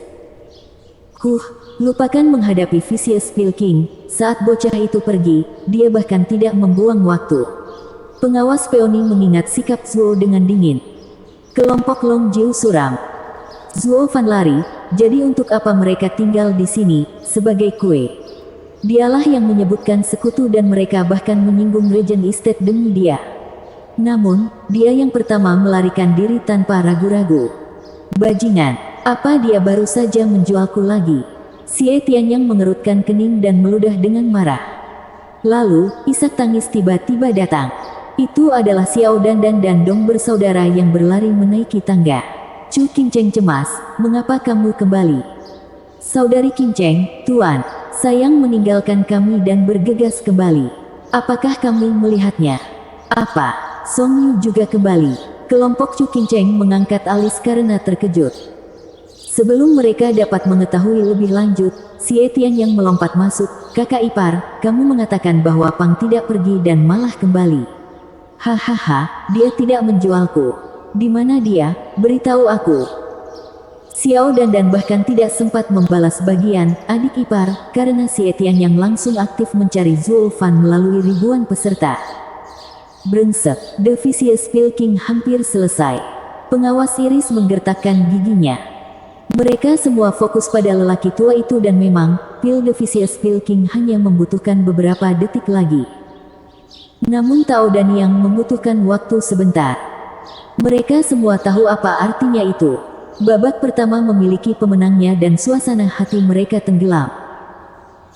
Lupakan menghadapi Vicious Pilking. Saat bocah itu pergi, dia bahkan tidak membuang waktu. Pengawas peoni mengingat sikap Zuo dengan dingin. Kelompok Long Jiu suram. Zuo Fan lari, jadi untuk apa mereka tinggal di sini, sebagai kue? Dialah yang menyebutkan sekutu dan mereka bahkan menyinggung Regent Estate demi dia. Namun, dia yang pertama melarikan diri tanpa ragu-ragu. Bajingan, apa dia baru saja menjualku lagi? Xie Tianyang mengerutkan kening dan meludah dengan marah. Lalu, isak tangis tiba-tiba datang. Itu adalah Xiao Dan Dong bersaudara yang berlari menaiki tangga. Chu Qingcheng cemas, mengapa kamu kembali? Saudari Qingcheng, Tuan, sayang meninggalkan kami dan bergegas kembali. Apakah kamu melihatnya? Apa? Song Yu juga kembali. Kelompok Chu Qingcheng mengangkat alis karena terkejut. Sebelum mereka dapat mengetahui lebih lanjut, Xie Tianyang melompat masuk. Kakak ipar, kamu mengatakan bahwa Pang tidak pergi dan malah kembali. Hahaha, dia tidak menjualku. Di mana dia? Beritahu aku. Xiao Dan bahkan tidak sempat membalas bagian adik ipar, karena Xie Tianyang langsung aktif mencari Zuo Fan melalui ribuan peserta. Brengsek, The Vicious Pilking hampir selesai. Pengawas iris menggertakkan giginya. Mereka semua fokus pada lelaki tua itu dan memang, pil The Vicious Pilking hanya membutuhkan beberapa detik lagi. Namun Tao dan Yang membutuhkan waktu sebentar. Mereka semua tahu apa artinya itu. Babak pertama memiliki pemenangnya dan suasana hati mereka tenggelam.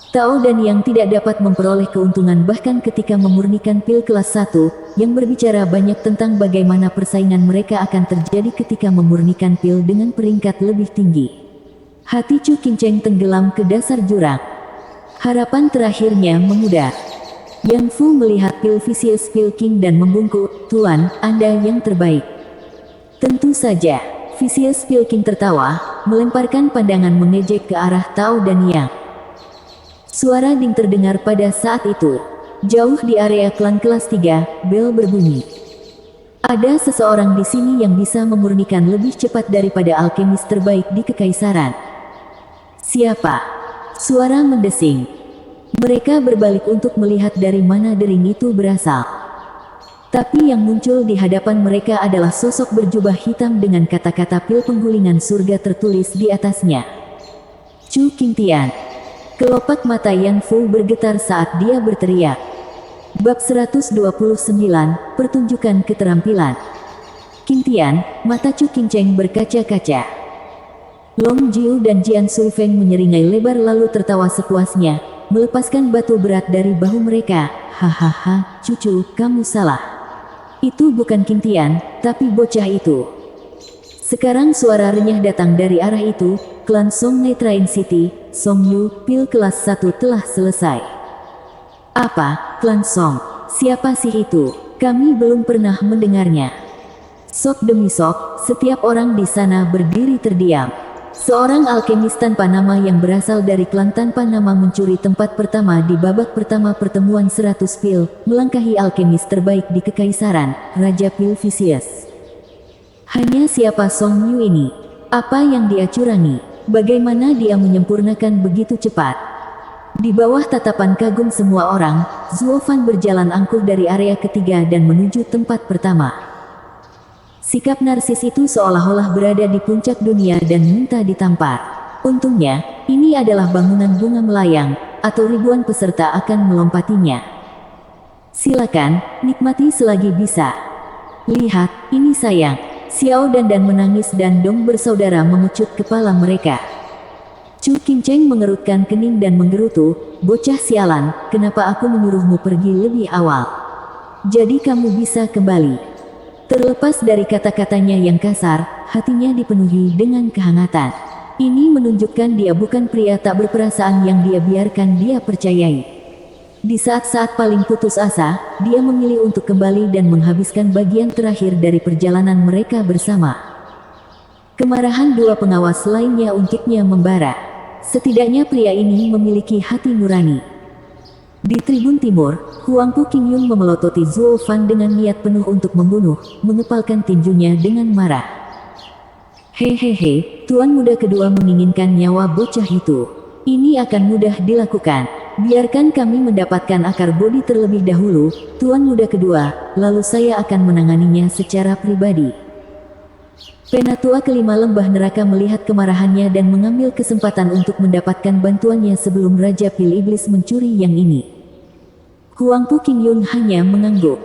Tao dan Yang tidak dapat memperoleh keuntungan bahkan ketika memurnikan pil kelas 1, yang berbicara banyak tentang bagaimana persaingan mereka akan terjadi ketika memurnikan pil dengan peringkat lebih tinggi. Hati Chu Qingcheng tenggelam ke dasar jurang. Harapan terakhirnya memudar. Yang Fu melihat pil Vicious Pilking dan membungkuk, Tuan, Anda yang terbaik. Tentu saja, Vicious Pilking tertawa, melemparkan pandangan mengejek ke arah Tao dan Yang. Suara ding terdengar pada saat itu. Jauh di area klan kelas 3, bel berbunyi. Ada seseorang di sini yang bisa memurnikan lebih cepat daripada alkemis terbaik di kekaisaran. Siapa? Suara mendesing. Mereka berbalik untuk melihat dari mana dering itu berasal. Tapi yang muncul di hadapan mereka adalah sosok berjubah hitam dengan kata-kata pil penggulingan surga tertulis di atasnya. Chu Qingtian. Kelopak mata Yan Fu bergetar saat dia berteriak. Bab 129, Pertunjukan Keterampilan. Qingtian, mata Chu Qingcheng berkaca-kaca. Long Jiu dan Jian Suifeng menyeringai lebar lalu tertawa sepuasnya, melepaskan batu berat dari bahu mereka. Hahaha, cucu, kamu salah. Itu bukan Qingtian, tapi bocah itu. Sekarang suara renyah datang dari arah itu. Klan Song Netrain City, Song Yu, pil kelas 1 telah selesai. Apa, Klan Song? Siapa sih itu? Kami belum pernah mendengarnya. Sok demi sok, setiap orang di sana berdiri terdiam. Seorang alkemis tanpa nama yang berasal dari klan tanpa nama mencuri tempat pertama di babak pertama pertemuan 100 pil, melangkahi alkemis terbaik di Kekaisaran, Raja Pil Vicious. Hanya siapa Song Yu ini? Apa yang dia curangi? Bagaimana dia menyempurnakan begitu cepat? Di bawah tatapan kagum semua orang, Zuo Fan berjalan angkuh dari area ketiga dan menuju tempat pertama. Sikap narsis itu seolah-olah berada di puncak dunia dan minta ditampar. Untungnya, ini adalah bangunan bunga melayang, atau ribuan peserta akan melompatinya. Silakan, nikmati selagi bisa. Lihat, ini sayang. Xiao dan menangis dan Dong bersaudara mengecut kepala mereka. Chu Qingcheng mengerutkan kening dan menggerutu, bocah sialan, kenapa aku menyuruhmu pergi lebih awal? Jadi kamu bisa kembali. Terlepas dari kata-katanya yang kasar, hatinya dipenuhi dengan kehangatan. Ini menunjukkan dia bukan pria tak berperasaan yang dia biarkan dia percayai. Di saat-saat paling putus asa, dia memilih untuk kembali dan menghabiskan bagian terakhir dari perjalanan mereka bersama. Kemarahan dua pengawas lainnya untuknya membara. Setidaknya pria ini memiliki hati nurani. Di tribun timur, Huangpu Qingyun memelototi Zuo Fan dengan niat penuh untuk membunuh, mengepalkan tinjunya dengan marah. Hehehe, tuan muda kedua menginginkan nyawa bocah itu. Ini akan mudah dilakukan. Biarkan kami mendapatkan akar bodi terlebih dahulu, tuan muda kedua, lalu saya akan menanganinya secara pribadi. Penatua kelima lembah neraka melihat kemarahannya dan mengambil kesempatan untuk mendapatkan bantuannya sebelum Raja Pil Iblis mencuri yang ini. Huangpu Qingyun hanya mengangguk.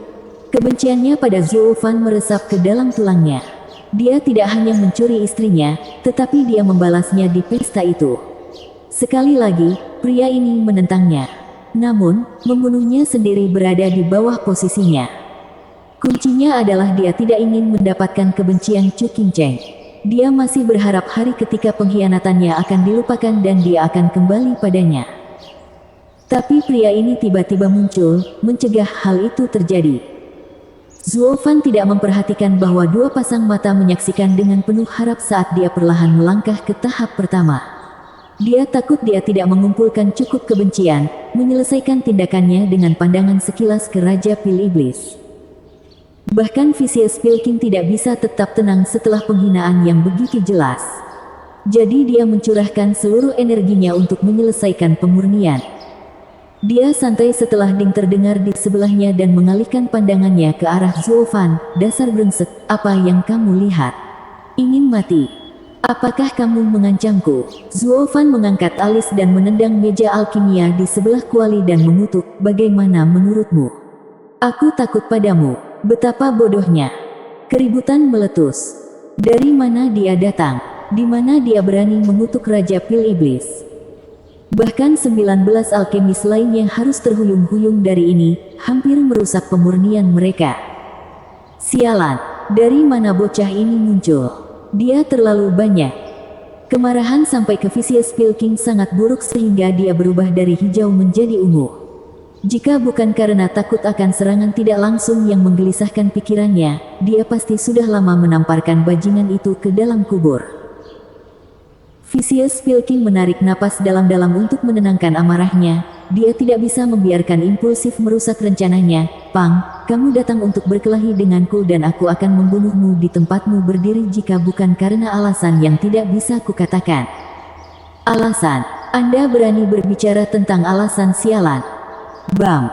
Kebenciannya pada Zuo Fan meresap ke dalam tulangnya. Dia tidak hanya mencuri istrinya, tetapi dia membalasnya di pesta itu. Sekali lagi, pria ini menentangnya. Namun, membunuhnya sendiri berada di bawah posisinya. Kuncinya adalah dia tidak ingin mendapatkan kebencian Chu Qingcheng. Dia masih berharap hari ketika pengkhianatannya akan dilupakan dan dia akan kembali padanya. Tapi pria ini tiba-tiba muncul, mencegah hal itu terjadi. Zuo Fan tidak memperhatikan bahwa dua pasang mata menyaksikan dengan penuh harap saat dia perlahan melangkah ke tahap pertama. Dia takut dia tidak mengumpulkan cukup kebencian, menyelesaikan tindakannya dengan pandangan sekilas ke Raja Pil Iblis. Bahkan Vicious Pil King tidak bisa tetap tenang setelah penghinaan yang begitu jelas. Jadi dia mencurahkan seluruh energinya untuk menyelesaikan pemurnian. Dia santai setelah ding terdengar di sebelahnya dan mengalihkan pandangannya ke arah Zuo Fan. Dasar brengsek, apa yang kamu lihat? Ingin mati? Apakah kamu mengancamku? Zuo Fan mengangkat alis dan menendang meja alkimia di sebelah kuali dan mengutuk, bagaimana menurutmu? Aku takut padamu. Betapa bodohnya. Keributan meletus. Dari mana dia datang? Di mana dia berani mengutuk Raja Pil Iblis? Bahkan 19 alkemis lainnya harus terhuyung-huyung dari ini, hampir merusak pemurnian mereka. Sialan, dari mana bocah ini muncul? Dia terlalu banyak. Kemarahan sampai ke Vicious Pil King sangat buruk sehingga dia berubah dari hijau menjadi ungu. Jika bukan karena takut akan serangan tidak langsung yang menggelisahkan pikirannya, dia pasti sudah lama menamparkan bajingan itu ke dalam kubur. Vicious Pil King menarik napas dalam-dalam untuk menenangkan amarahnya. Dia tidak bisa membiarkan impulsif merusak rencananya. Pang, kamu datang untuk berkelahi denganku dan aku akan membunuhmu di tempatmu berdiri jika bukan karena alasan yang tidak bisa kukatakan. Alasan? Anda berani berbicara tentang alasan sialan? Bam!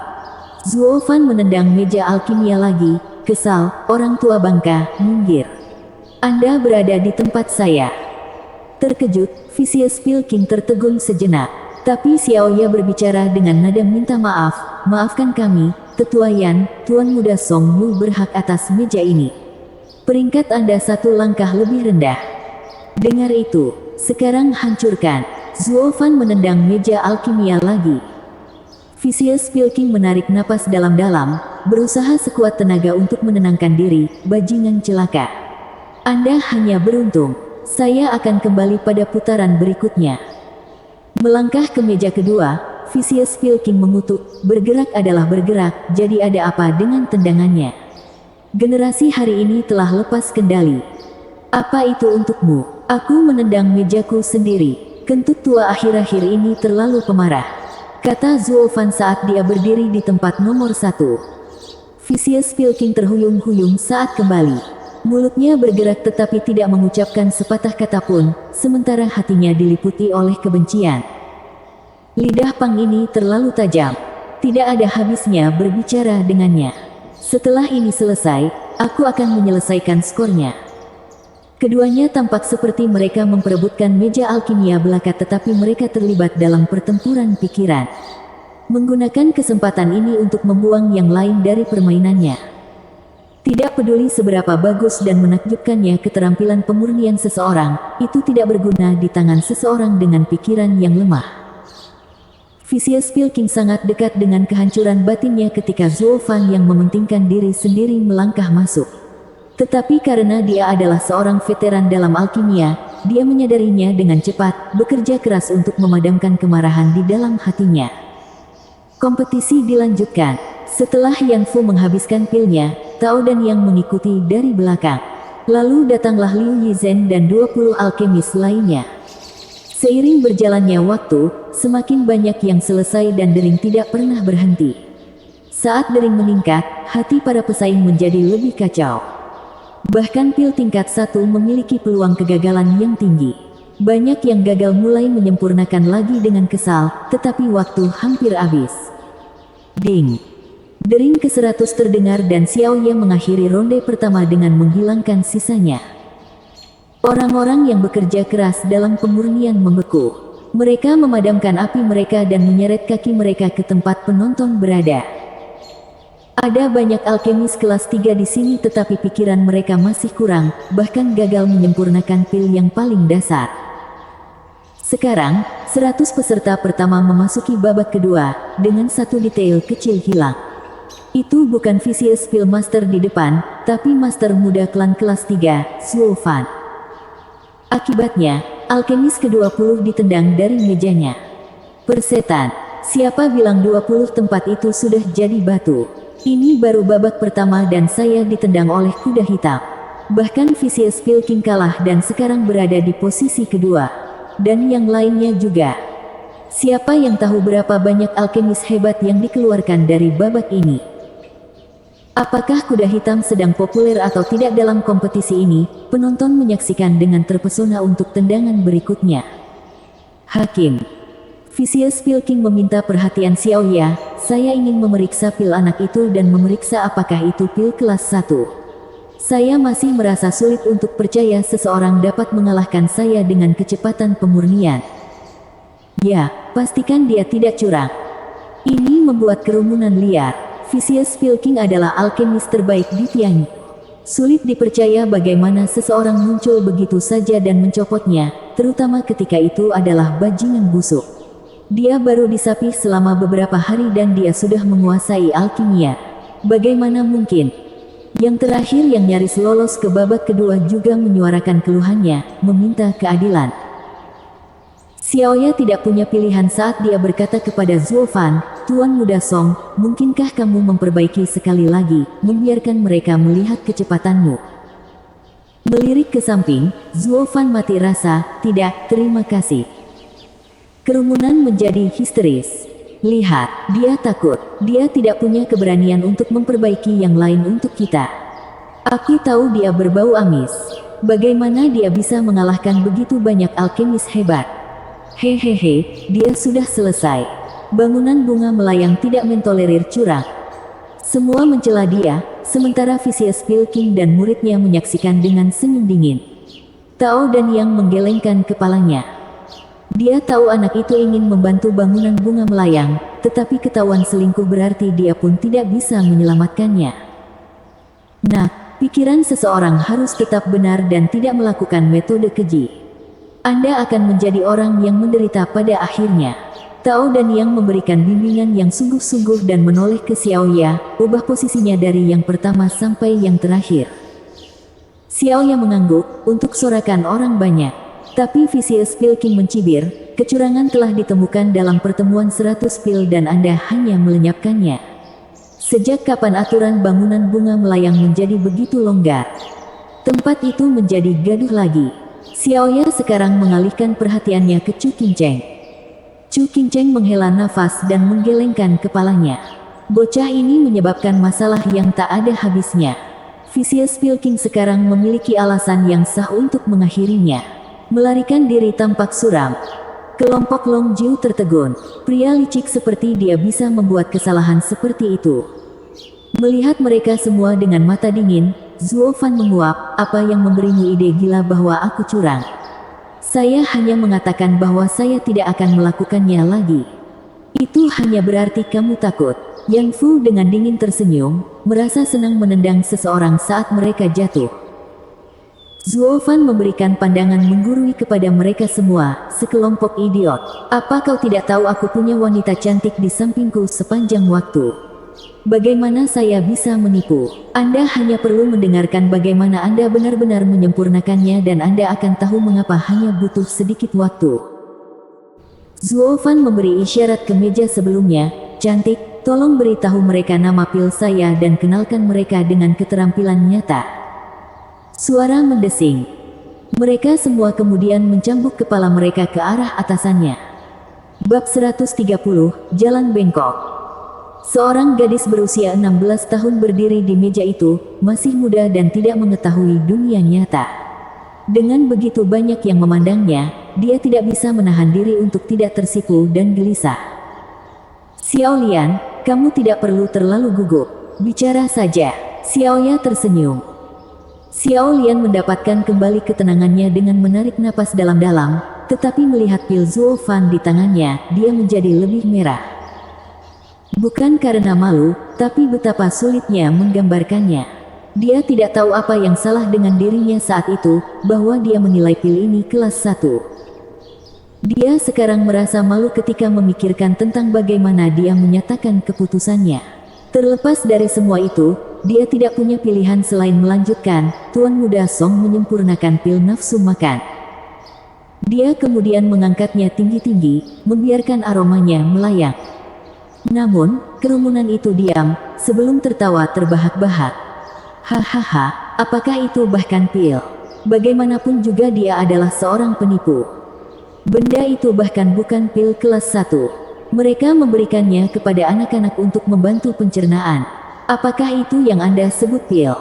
Zuo Fan menendang meja alkimia lagi. Kesal, orang tua bangka, minggir. Anda berada di tempat saya. Terkejut, Vicious Pil King tertegun sejenak. Tapi Xiaoya berbicara dengan nada minta maaf, maafkan kami, Tetua Yan, Tuan Muda Song Yu berhak atas meja ini. Peringkat Anda satu langkah lebih rendah. Dengar itu, sekarang hancurkan. Zuo Fan menendang meja alkimia lagi. Vicious Pil King menarik napas dalam-dalam, berusaha sekuat tenaga untuk menenangkan diri, bajingan celaka. Anda hanya beruntung. Saya akan kembali pada putaran berikutnya. Melangkah ke meja kedua, Vicious Pilking mengutuk, bergerak adalah bergerak, jadi ada apa dengan tendangannya? Generasi hari ini telah lepas kendali. Apa itu untukmu? Aku menendang mejaku sendiri. Kentut tua akhir-akhir ini terlalu pemarah, kata Zuofan saat dia berdiri di tempat nomor 1. Vicious Pilking terhuyung-huyung saat kembali. Mulutnya bergerak tetapi tidak mengucapkan sepatah kata pun, sementara hatinya diliputi oleh kebencian. Lidah Pang ini terlalu tajam. Tidak ada habisnya berbicara dengannya. Setelah ini selesai, aku akan menyelesaikan skornya. Keduanya tampak seperti mereka memperebutkan meja alkimia belaka, tetapi mereka terlibat dalam pertempuran pikiran. Menggunakan kesempatan ini untuk membuang yang lain dari permainannya. Tidak peduli seberapa bagus dan menakjubkannya keterampilan pemurnian seseorang, itu tidak berguna di tangan seseorang dengan pikiran yang lemah. Vicious Pilking sangat dekat dengan kehancuran batinnya ketika Zuofan yang mementingkan diri sendiri melangkah masuk. Tetapi karena dia adalah seorang veteran dalam alkimia, dia menyadarinya dengan cepat, bekerja keras untuk memadamkan kemarahan di dalam hatinya. Kompetisi dilanjutkan. Setelah Yang Fu menghabiskan pilnya, Tao dan Yang mengikuti dari belakang. Lalu datanglah Liu Yizhen dan 20 alkemis lainnya. Seiring berjalannya waktu, semakin banyak yang selesai dan dering tidak pernah berhenti. Saat dering meningkat, hati para pesaing menjadi lebih kacau. Bahkan pil tingkat 1 memiliki peluang kegagalan yang tinggi. Banyak yang gagal mulai menyempurnakan lagi dengan kesal, tetapi waktu hampir habis. Ding! Dering ke-100 terdengar dan Xiao Ye mengakhiri ronde pertama dengan menghilangkan sisanya. Orang-orang yang bekerja keras dalam pemurnian membeku. Mereka memadamkan api mereka dan menyeret kaki mereka ke tempat penonton berada. Ada banyak alkemis kelas 3 di sini tetapi pikiran mereka masih kurang, bahkan gagal menyempurnakan pil yang paling dasar. Sekarang, 100 peserta pertama memasuki babak kedua, dengan satu detail kecil hilang. Itu bukan Vicious Pill Master di depan, tapi Master muda klan kelas 3, Zuofan. Akibatnya, alkemis ke-20 ditendang dari mejanya. Persetan, siapa bilang 20 tempat itu sudah jadi batu? Ini baru babak pertama dan saya ditendang oleh kuda hitam. Bahkan Vicious Pilking kalah dan sekarang berada di posisi kedua. Dan yang lainnya juga. Siapa yang tahu berapa banyak alkemis hebat yang dikeluarkan dari babak ini? Apakah kuda hitam sedang populer atau tidak dalam kompetisi ini? Penonton menyaksikan dengan terpesona untuk tendangan berikutnya. Hakim Vicious Pilking meminta perhatian Xiao Ye. Saya ingin memeriksa pil anak itu dan memeriksa apakah itu pil kelas 1. Saya masih merasa sulit untuk percaya seseorang dapat mengalahkan saya dengan kecepatan pemurnian. Ya, pastikan dia tidak curang. Ini membuat kerumunan liar. Vicious Pilking adalah alkemis terbaik di Tianyu. Sulit dipercaya bagaimana seseorang muncul begitu saja dan mencopotnya, terutama ketika itu adalah bajingan busuk. Dia baru disapih selama beberapa hari dan dia sudah menguasai alkimia. Bagaimana mungkin? Yang terakhir yang nyaris lolos ke babak kedua juga menyuarakan keluhannya, meminta keadilan. Xiao Ye tidak punya pilihan saat dia berkata kepada Zuofan, Tuan Muda Song, mungkinkah kamu memperbaiki sekali lagi, membiarkan mereka melihat kecepatanmu? Melirik ke samping, Zuofan mati rasa, tidak, terima kasih. Kerumunan menjadi histeris. Lihat, dia takut, dia tidak punya keberanian untuk memperbaiki yang lain untuk kita. Aku tahu dia berbau amis. Bagaimana dia bisa mengalahkan begitu banyak alkemis hebat? Hehehe, dia sudah selesai. Bangunan bunga melayang tidak mentolerir curang. Semua mencela dia, sementara Vicious Pilking dan muridnya menyaksikan dengan senyum dingin. Tao dan Yang menggelengkan kepalanya. Dia tahu anak itu ingin membantu bangunan bunga melayang, tetapi ketahuan selingkuh berarti dia pun tidak bisa menyelamatkannya. Nah, pikiran seseorang harus tetap benar dan tidak melakukan metode keji. Anda akan menjadi orang yang menderita pada akhirnya. Tao dan Yang memberikan bimbingan yang sungguh-sungguh dan menoleh ke Xiao Ye, ubah posisinya dari yang pertama sampai yang terakhir. Xiaoya mengangguk, untuk sorakan orang banyak. Tapi Vicious Pil King mencibir, kecurangan telah ditemukan dalam pertemuan 100 pil dan Anda hanya melenyapkannya. Sejak kapan aturan bangunan bunga melayang menjadi begitu longgar? Tempat itu menjadi gaduh lagi. Xiaoya sekarang mengalihkan perhatiannya ke Chu Qingcheng. Chu Qingcheng menghela nafas dan menggelengkan kepalanya. Bocah ini menyebabkan masalah yang tak ada habisnya. Vicious Pil King sekarang memiliki alasan yang sah untuk mengakhirinya. Melarikan diri tampak suram. Kelompok Long Jiu tertegun. Pria licik seperti dia bisa membuat kesalahan seperti itu. Melihat mereka semua dengan mata dingin, Zuo Fan menguap, apa yang memberimu ide gila bahwa aku curang? Saya hanya mengatakan bahwa saya tidak akan melakukannya lagi. Itu hanya berarti kamu takut. Yang Fu dengan dingin tersenyum, merasa senang menendang seseorang saat mereka jatuh. Zuo Fan memberikan pandangan menggurui kepada mereka semua, sekelompok idiot. Apa kau tidak tahu aku punya wanita cantik di sampingku sepanjang waktu? Bagaimana saya bisa menipu? Anda hanya perlu mendengarkan bagaimana Anda benar-benar menyempurnakannya dan Anda akan tahu mengapa hanya butuh sedikit waktu. Zuo Fan memberi isyarat ke meja sebelumnya, cantik, tolong beritahu mereka nama pil saya dan kenalkan mereka dengan keterampilan nyata. Suara mendesing. Mereka semua kemudian mencambuk kepala mereka ke arah atasannya. Bab 130, Jalan Bengkok. Seorang gadis berusia 16 tahun berdiri di meja itu, masih muda dan tidak mengetahui dunia nyata. Dengan begitu banyak yang memandangnya, dia tidak bisa menahan diri untuk tidak tersipu dan gelisah. Xiao Lian, kamu tidak perlu terlalu gugup. Bicara saja. Xiaoya tersenyum. Xiao Lian mendapatkan kembali ketenangannya dengan menarik napas dalam-dalam, tetapi melihat pil Zuo Fan di tangannya, dia menjadi lebih merah. Bukan karena malu, tapi betapa sulitnya menggambarkannya. Dia tidak tahu apa yang salah dengan dirinya saat itu, bahwa dia menilai pil ini kelas 1. Dia sekarang merasa malu ketika memikirkan tentang bagaimana dia menyatakan keputusannya. Terlepas dari semua itu, dia tidak punya pilihan selain melanjutkan. Tuan Muda Song menyempurnakan pil nafsu makan. Dia kemudian mengangkatnya tinggi-tinggi, membiarkan aromanya melayang. Namun, kerumunan itu diam, sebelum tertawa terbahak-bahak. Hahaha, apakah itu bahkan pil? Bagaimanapun juga dia adalah seorang penipu. Benda itu bahkan bukan pil kelas 1. Mereka memberikannya kepada anak-anak untuk membantu pencernaan. Apakah itu yang Anda sebut pil?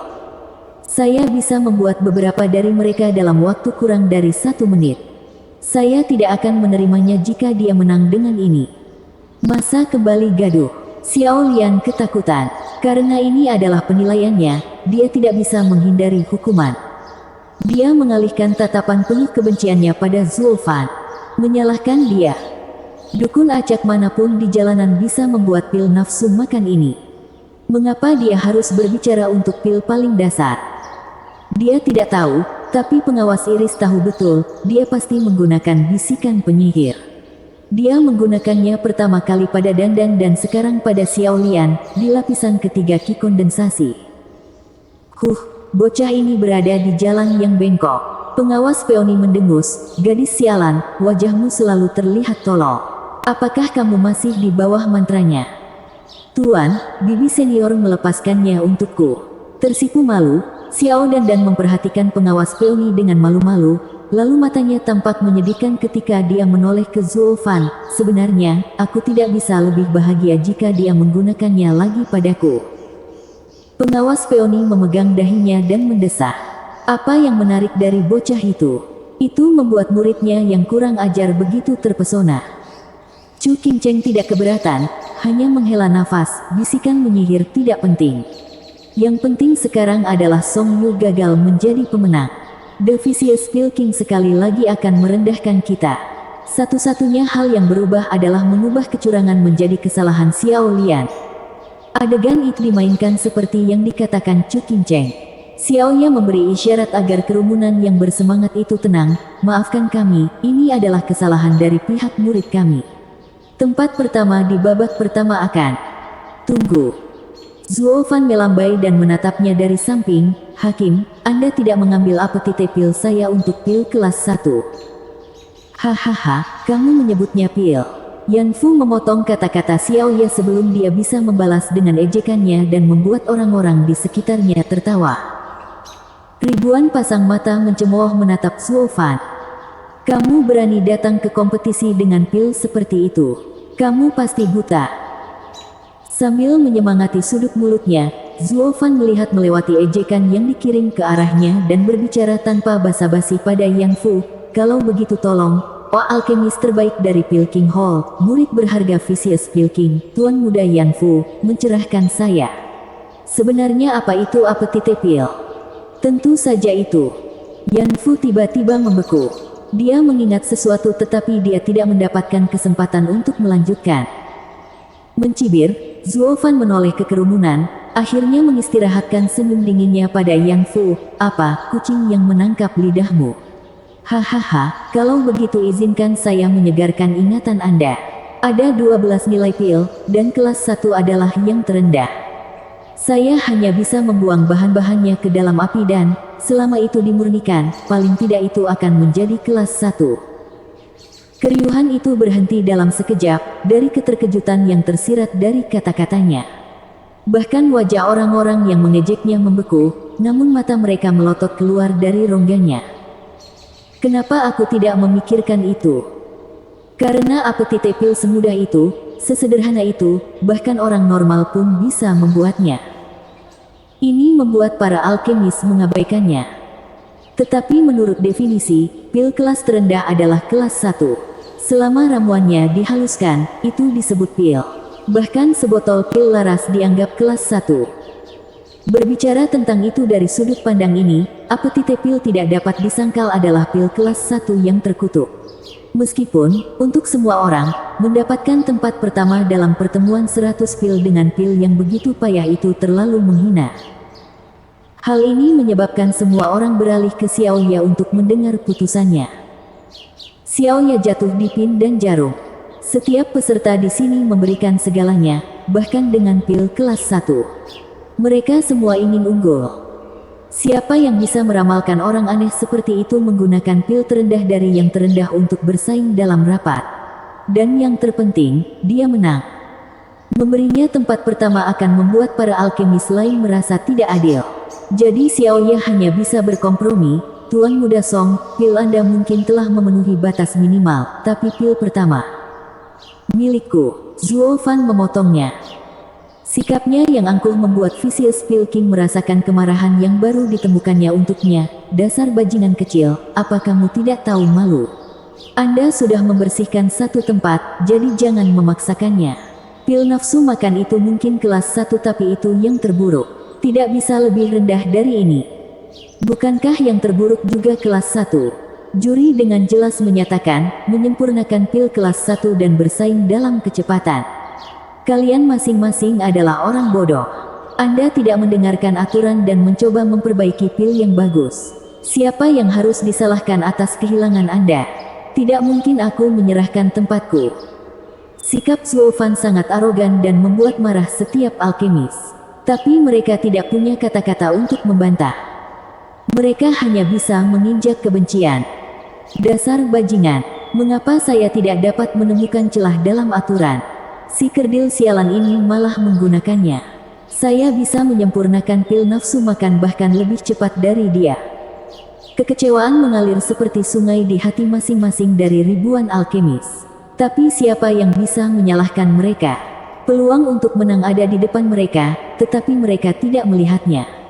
Saya bisa membuat beberapa dari mereka dalam waktu kurang dari 1 menit. Saya tidak akan menerimanya jika dia menang dengan ini. Masa kembali gaduh. Xiao Lian ketakutan. Karena ini adalah penilaiannya, dia tidak bisa menghindari hukuman. Dia mengalihkan tatapan penuh kebenciannya pada Zuo Fan. Menyalahkan dia. Dukun acak manapun di jalanan bisa membuat pil nafsu makan ini. Mengapa dia harus berbicara untuk pil paling dasar? Dia tidak tahu, tapi pengawas Iris tahu betul, dia pasti menggunakan bisikan penyihir. Dia menggunakannya pertama kali pada Dandan dan sekarang pada Xiao Lian, di lapisan ketiga Qi kondensasi. Bocah ini berada di jalan yang bengkok. Pengawas Peony mendengus, gadis sialan, wajahmu selalu terlihat tolol. Apakah kamu masih di bawah mantranya? Tuan, bibi senior melepaskannya untukku. Tersipu malu, Xiao Dandan memperhatikan pengawas Peony dengan malu-malu. Lalu matanya tampak menyedihkan ketika dia menoleh ke Zuo Fan. Sebenarnya, aku tidak bisa lebih bahagia jika dia menggunakannya lagi padaku. Pengawas Peony memegang dahinya dan mendesah. Apa yang menarik dari bocah itu? Itu membuat muridnya yang kurang ajar begitu terpesona. Chu Qingcheng tidak keberatan, hanya menghela nafas, bisikan menyihir tidak penting. Yang penting sekarang adalah Song Yu gagal menjadi pemenang. The Vicious Pil King sekali lagi akan merendahkan kita. Satu-satunya hal yang berubah adalah mengubah kecurangan menjadi kesalahan Xiao Lian. Adegan itu dimainkan seperti yang dikatakan Chu Qingcheng. Xiaoya memberi isyarat agar kerumunan yang bersemangat itu tenang. Maafkan kami, ini adalah kesalahan dari pihak murid kami. Tempat pertama di babak pertama akan. Tunggu. Zuo Fan melambai dan menatapnya dari samping. Hakim, Anda tidak mengambil apetite pil saya untuk pil kelas 1. Hahaha, kamu menyebutnya pil. Yan Fu memotong kata-kata Xiao Ye sebelum dia bisa membalas dengan ejekannya dan membuat orang-orang di sekitarnya tertawa. Ribuan pasang mata mencemooh menatap Zuo Fan. Kamu berani datang ke kompetisi dengan pil seperti itu. Kamu pasti buta. Sambil menyemangati sudut mulutnya, Zuo Fan melihat melewati ejekan yang dikirim ke arahnya dan berbicara tanpa basa-basi pada Yan Fu. Kalau begitu tolong, alkemis terbaik dari Pil King Hall, murid berharga Vicious Pil King, Tuan Muda Yan Fu, mencerahkan saya. Sebenarnya apa itu apetite pil? Tentu saja itu. Yan Fu tiba-tiba membeku. Dia mengingat sesuatu tetapi dia tidak mendapatkan kesempatan untuk melanjutkan. Mencibir, Zuo Fan menoleh ke kerumunan, akhirnya mengistirahatkan senyum dinginnya pada Yang Fu. Apa, kucing yang menangkap lidahmu? Hahaha, kalau begitu izinkan saya menyegarkan ingatan Anda. Ada 12 nilai pil, dan kelas 1 adalah yang terendah. Saya hanya bisa membuang bahan-bahannya ke dalam api dan, selama itu dimurnikan, paling tidak itu akan menjadi kelas 1. Keriuhan itu berhenti dalam sekejap, dari keterkejutan yang tersirat dari kata-katanya. Bahkan wajah orang-orang yang mengejeknya membeku, namun mata mereka melotot keluar dari rongganya. Kenapa aku tidak memikirkan itu? Karena apetite pil semudah itu, sesederhana itu, bahkan orang normal pun bisa membuatnya. Ini membuat para alkemis mengabaikannya. Tetapi menurut definisi, pil kelas terendah adalah kelas 1. Selama ramuannya dihaluskan, itu disebut pil. Bahkan sebotol pil laras dianggap kelas 1. Berbicara tentang itu dari sudut pandang ini, apetite pil tidak dapat disangkal adalah pil kelas 1 yang terkutuk. Meskipun, untuk semua orang, mendapatkan tempat pertama dalam pertemuan 100 pil dengan pil yang begitu payah itu terlalu menghina. Hal ini menyebabkan semua orang beralih ke Xiao Ye untuk mendengar putusannya. Xiao Ye jatuh di pin dan jarum. Setiap peserta di sini memberikan segalanya, bahkan dengan pil kelas 1. Mereka semua ingin unggul. Siapa yang bisa meramalkan orang aneh seperti itu menggunakan pil terendah dari yang terendah untuk bersaing dalam rapat? Dan yang terpenting, dia menang. Memberinya tempat pertama akan membuat para alkemis lain merasa tidak adil. Jadi Xiao Ye hanya bisa berkompromi. Tuan Muda Song, pil Anda mungkin telah memenuhi batas minimal, tapi pil pertama milikku. Zuo Fan memotongnya. Sikapnya yang angkuh membuat Vicious Pil King merasakan kemarahan yang baru ditemukannya untuknya. Dasar bajingan kecil, apa kamu tidak tahu malu? Anda sudah membersihkan satu tempat, jadi jangan memaksakannya. Pil nafsu makan itu mungkin kelas 1 tapi itu yang terburuk. Tidak bisa lebih rendah dari ini. Bukankah yang terburuk juga kelas 1? Juri dengan jelas menyatakan, menyempurnakan pil kelas 1 dan bersaing dalam kecepatan. Kalian masing-masing adalah orang bodoh. Anda tidak mendengarkan aturan dan mencoba memperbaiki pil yang bagus. Siapa yang harus disalahkan atas kehilangan Anda? Tidak mungkin aku menyerahkan tempatku. Sikap Zuo Fan sangat arogan dan membuat marah setiap alkemis. Tapi mereka tidak punya kata-kata untuk membantah. Mereka hanya bisa menginjak kebencian. Dasar bajingan, mengapa saya tidak dapat menemukan celah dalam aturan? Si kerdil sialan ini malah menggunakannya. Saya bisa menyempurnakan pil nafsu makan bahkan lebih cepat dari dia. Kekecewaan mengalir seperti sungai di hati masing-masing dari ribuan alkemis. Tapi siapa yang bisa menyalahkan mereka? Peluang untuk menang ada di depan mereka, tetapi mereka tidak melihatnya.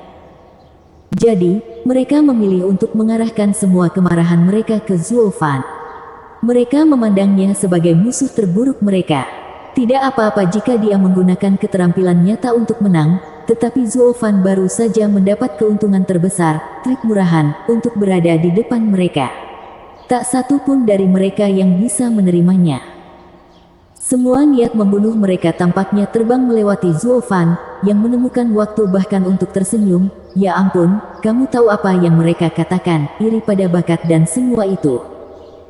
Jadi, mereka memilih untuk mengarahkan semua kemarahan mereka ke Zuo Fan. Mereka memandangnya sebagai musuh terburuk mereka. Tidak apa-apa jika dia menggunakan keterampilan nyata untuk menang, tetapi Zuo Fan baru saja mendapat keuntungan terbesar, trik murahan, untuk berada di depan mereka. Tak satu pun dari mereka yang bisa menerimanya. Semua niat membunuh mereka tampaknya terbang melewati Zuo Fan, yang menemukan waktu bahkan untuk tersenyum. Ya ampun, kamu tahu apa yang mereka katakan, iri pada bakat dan semua itu.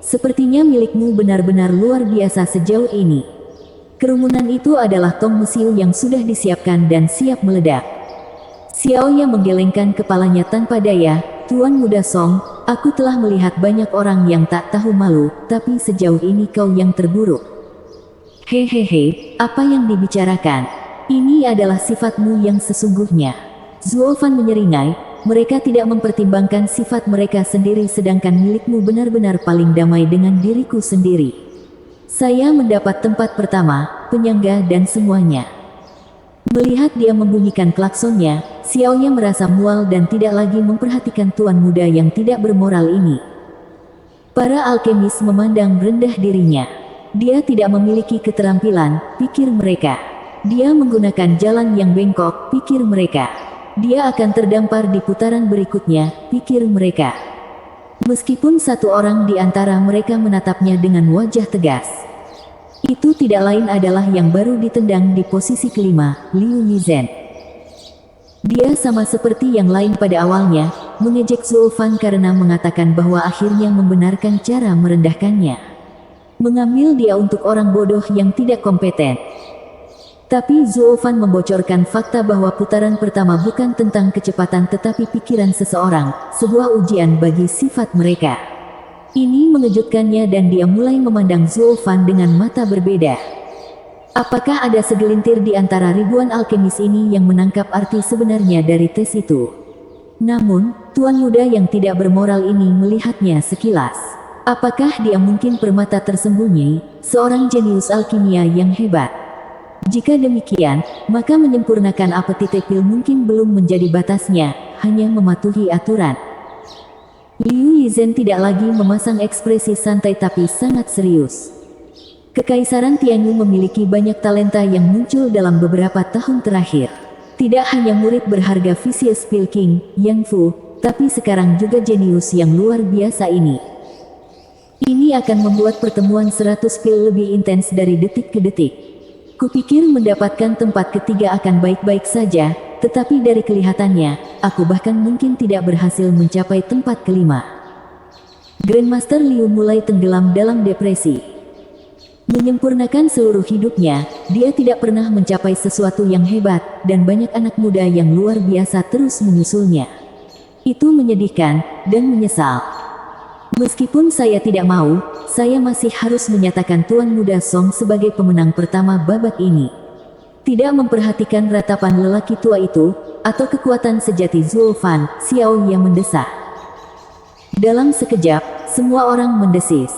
Sepertinya milikmu benar-benar luar biasa sejauh ini. Kerumunan itu adalah tong mesiu yang sudah disiapkan dan siap meledak. Xiaoya menggelengkan kepalanya tanpa daya. Tuan Muda Song, aku telah melihat banyak orang yang tak tahu malu, tapi sejauh ini kau yang terburuk. Hehehe, apa yang dibicarakan? Ini adalah sifatmu yang sesungguhnya. Zuo Fan menyeringai. Mereka tidak mempertimbangkan sifat mereka sendiri sedangkan milikmu benar-benar paling damai dengan diriku sendiri. Saya mendapat tempat pertama, penyangga dan semuanya. Melihat dia membunyikan klaksonnya, Xiaoya merasa mual dan tidak lagi memperhatikan tuan muda yang tidak bermoral ini. Para alkemis memandang rendah dirinya. Dia tidak memiliki keterampilan, pikir mereka. Dia menggunakan jalan yang bengkok, pikir mereka. Dia akan terdampar di putaran berikutnya, pikir mereka. Meskipun satu orang di antara mereka menatapnya dengan wajah tegas. Itu tidak lain adalah yang baru ditendang di posisi kelima, Liu Yizhen. Dia sama seperti yang lain pada awalnya, mengejek Zuo Fan karena mengatakan bahwa akhirnya membenarkan cara merendahkannya. Mengambil dia untuk orang bodoh yang tidak kompeten. Tapi Zuo Fan membocorkan fakta bahwa putaran pertama bukan tentang kecepatan tetapi pikiran seseorang, sebuah ujian bagi sifat mereka. Ini mengejutkannya dan dia mulai memandang Zuo Fan dengan mata berbeda. Apakah ada segelintir di antara ribuan alkemis ini yang menangkap arti sebenarnya dari tes itu? Namun, tuan muda yang tidak bermoral ini melihatnya sekilas. Apakah dia mungkin permata tersembunyi, seorang jenius alkimia yang hebat? Jika demikian, maka menyempurnakan apetite pil mungkin belum menjadi batasnya, hanya mematuhi aturan. Liu Yizhen tidak lagi memasang ekspresi santai tapi sangat serius. Kekaisaran Tianyu memiliki banyak talenta yang muncul dalam beberapa tahun terakhir. Tidak hanya murid berharga Vicious Pil King, Yang Fu, tapi sekarang juga jenius yang luar biasa ini. Ini akan membuat pertemuan 100 pil lebih intens dari detik ke detik. Kupikir mendapatkan tempat ketiga akan baik-baik saja, tetapi dari kelihatannya, aku bahkan mungkin tidak berhasil mencapai tempat kelima. Grandmaster Liu mulai tenggelam dalam depresi. Menyempurnakan seluruh hidupnya, dia tidak pernah mencapai sesuatu yang hebat, dan banyak anak muda yang luar biasa terus menyusulnya. Itu menyedihkan, dan menyesal. Meskipun saya tidak mau, saya masih harus menyatakan Tuan Muda Song sebagai pemenang pertama babak ini. Tidak memperhatikan ratapan lelaki tua itu, atau kekuatan sejati Zuo Fan, Xiaoya mendesak. Dalam sekejap, semua orang mendesis.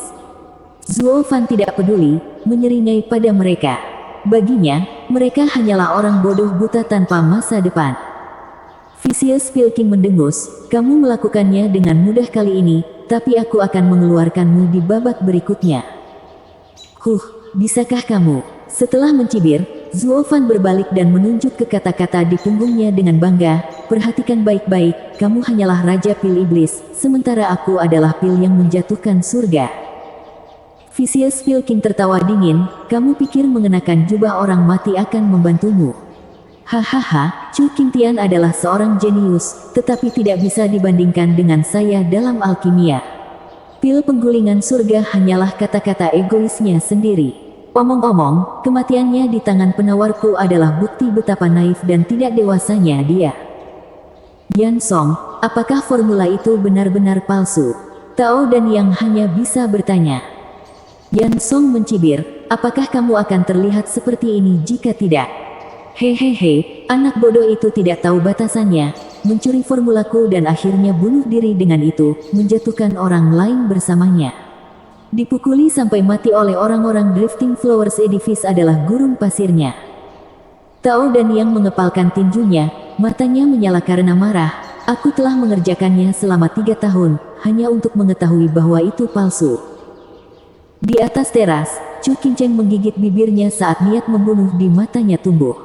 Zuo Fan tidak peduli, menyeringai pada mereka. Baginya, mereka hanyalah orang bodoh buta tanpa masa depan. Vicious Pil King mendengus, kamu melakukannya dengan mudah kali ini, tapi aku akan mengeluarkanmu di babak berikutnya. Bisakah kamu? Setelah mencibir, Zuo Fan berbalik dan menunjuk ke kata-kata di punggungnya dengan bangga, perhatikan baik-baik, kamu hanyalah Raja Pil Iblis, sementara aku adalah pil yang menjatuhkan surga. Vicious Pil King tertawa dingin, kamu pikir mengenakan jubah orang mati akan membantumu? Hahaha, Chu Qingtian adalah seorang jenius, tetapi tidak bisa dibandingkan dengan saya dalam alkimia. Pil penggulingan surga hanyalah kata-kata egoisnya sendiri. Omong-omong, kematiannya di tangan penawarku adalah bukti betapa naif dan tidak dewasanya dia. Yan Song, apakah formula itu benar-benar palsu? Tao dan Yang hanya bisa bertanya. Yan Song mencibir, apakah kamu akan terlihat seperti ini jika tidak? Hehehe, anak bodoh itu tidak tahu batasannya, mencuri formulaku dan akhirnya bunuh diri dengan itu, menjatuhkan orang lain bersamanya. Dipukuli sampai mati oleh orang-orang Drifting Flowers Edifice adalah gurun pasirnya. Tao dan Yang mengepalkan tinjunya, matanya menyala karena marah, aku telah mengerjakannya selama 3 tahun, hanya untuk mengetahui bahwa itu palsu. Di atas teras, Chu Qingcheng menggigit bibirnya saat niat membunuh di matanya tumbuh.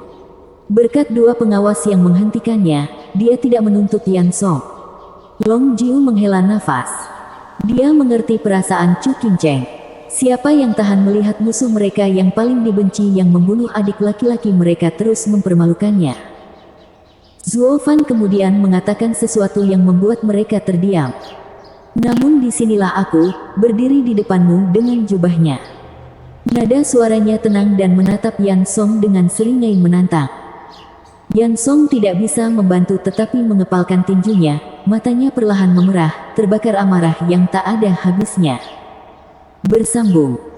Berkat 2 pengawas yang menghentikannya, dia tidak menuntut Yan Song. Long Jiu menghela nafas. Dia mengerti perasaan Chu Qingcheng. Siapa yang tahan melihat musuh mereka yang paling dibenci yang membunuh adik laki-laki mereka terus mempermalukannya? Zuo Fan kemudian mengatakan sesuatu yang membuat mereka terdiam. Namun disinilah aku, berdiri di depanmu dengan jubahnya. Nada suaranya tenang dan menatap Yan Song dengan seringai menantang. Yan Song tidak bisa membantu tetapi mengepalkan tinjunya, matanya perlahan memerah, terbakar amarah yang tak ada habisnya. Bersambung.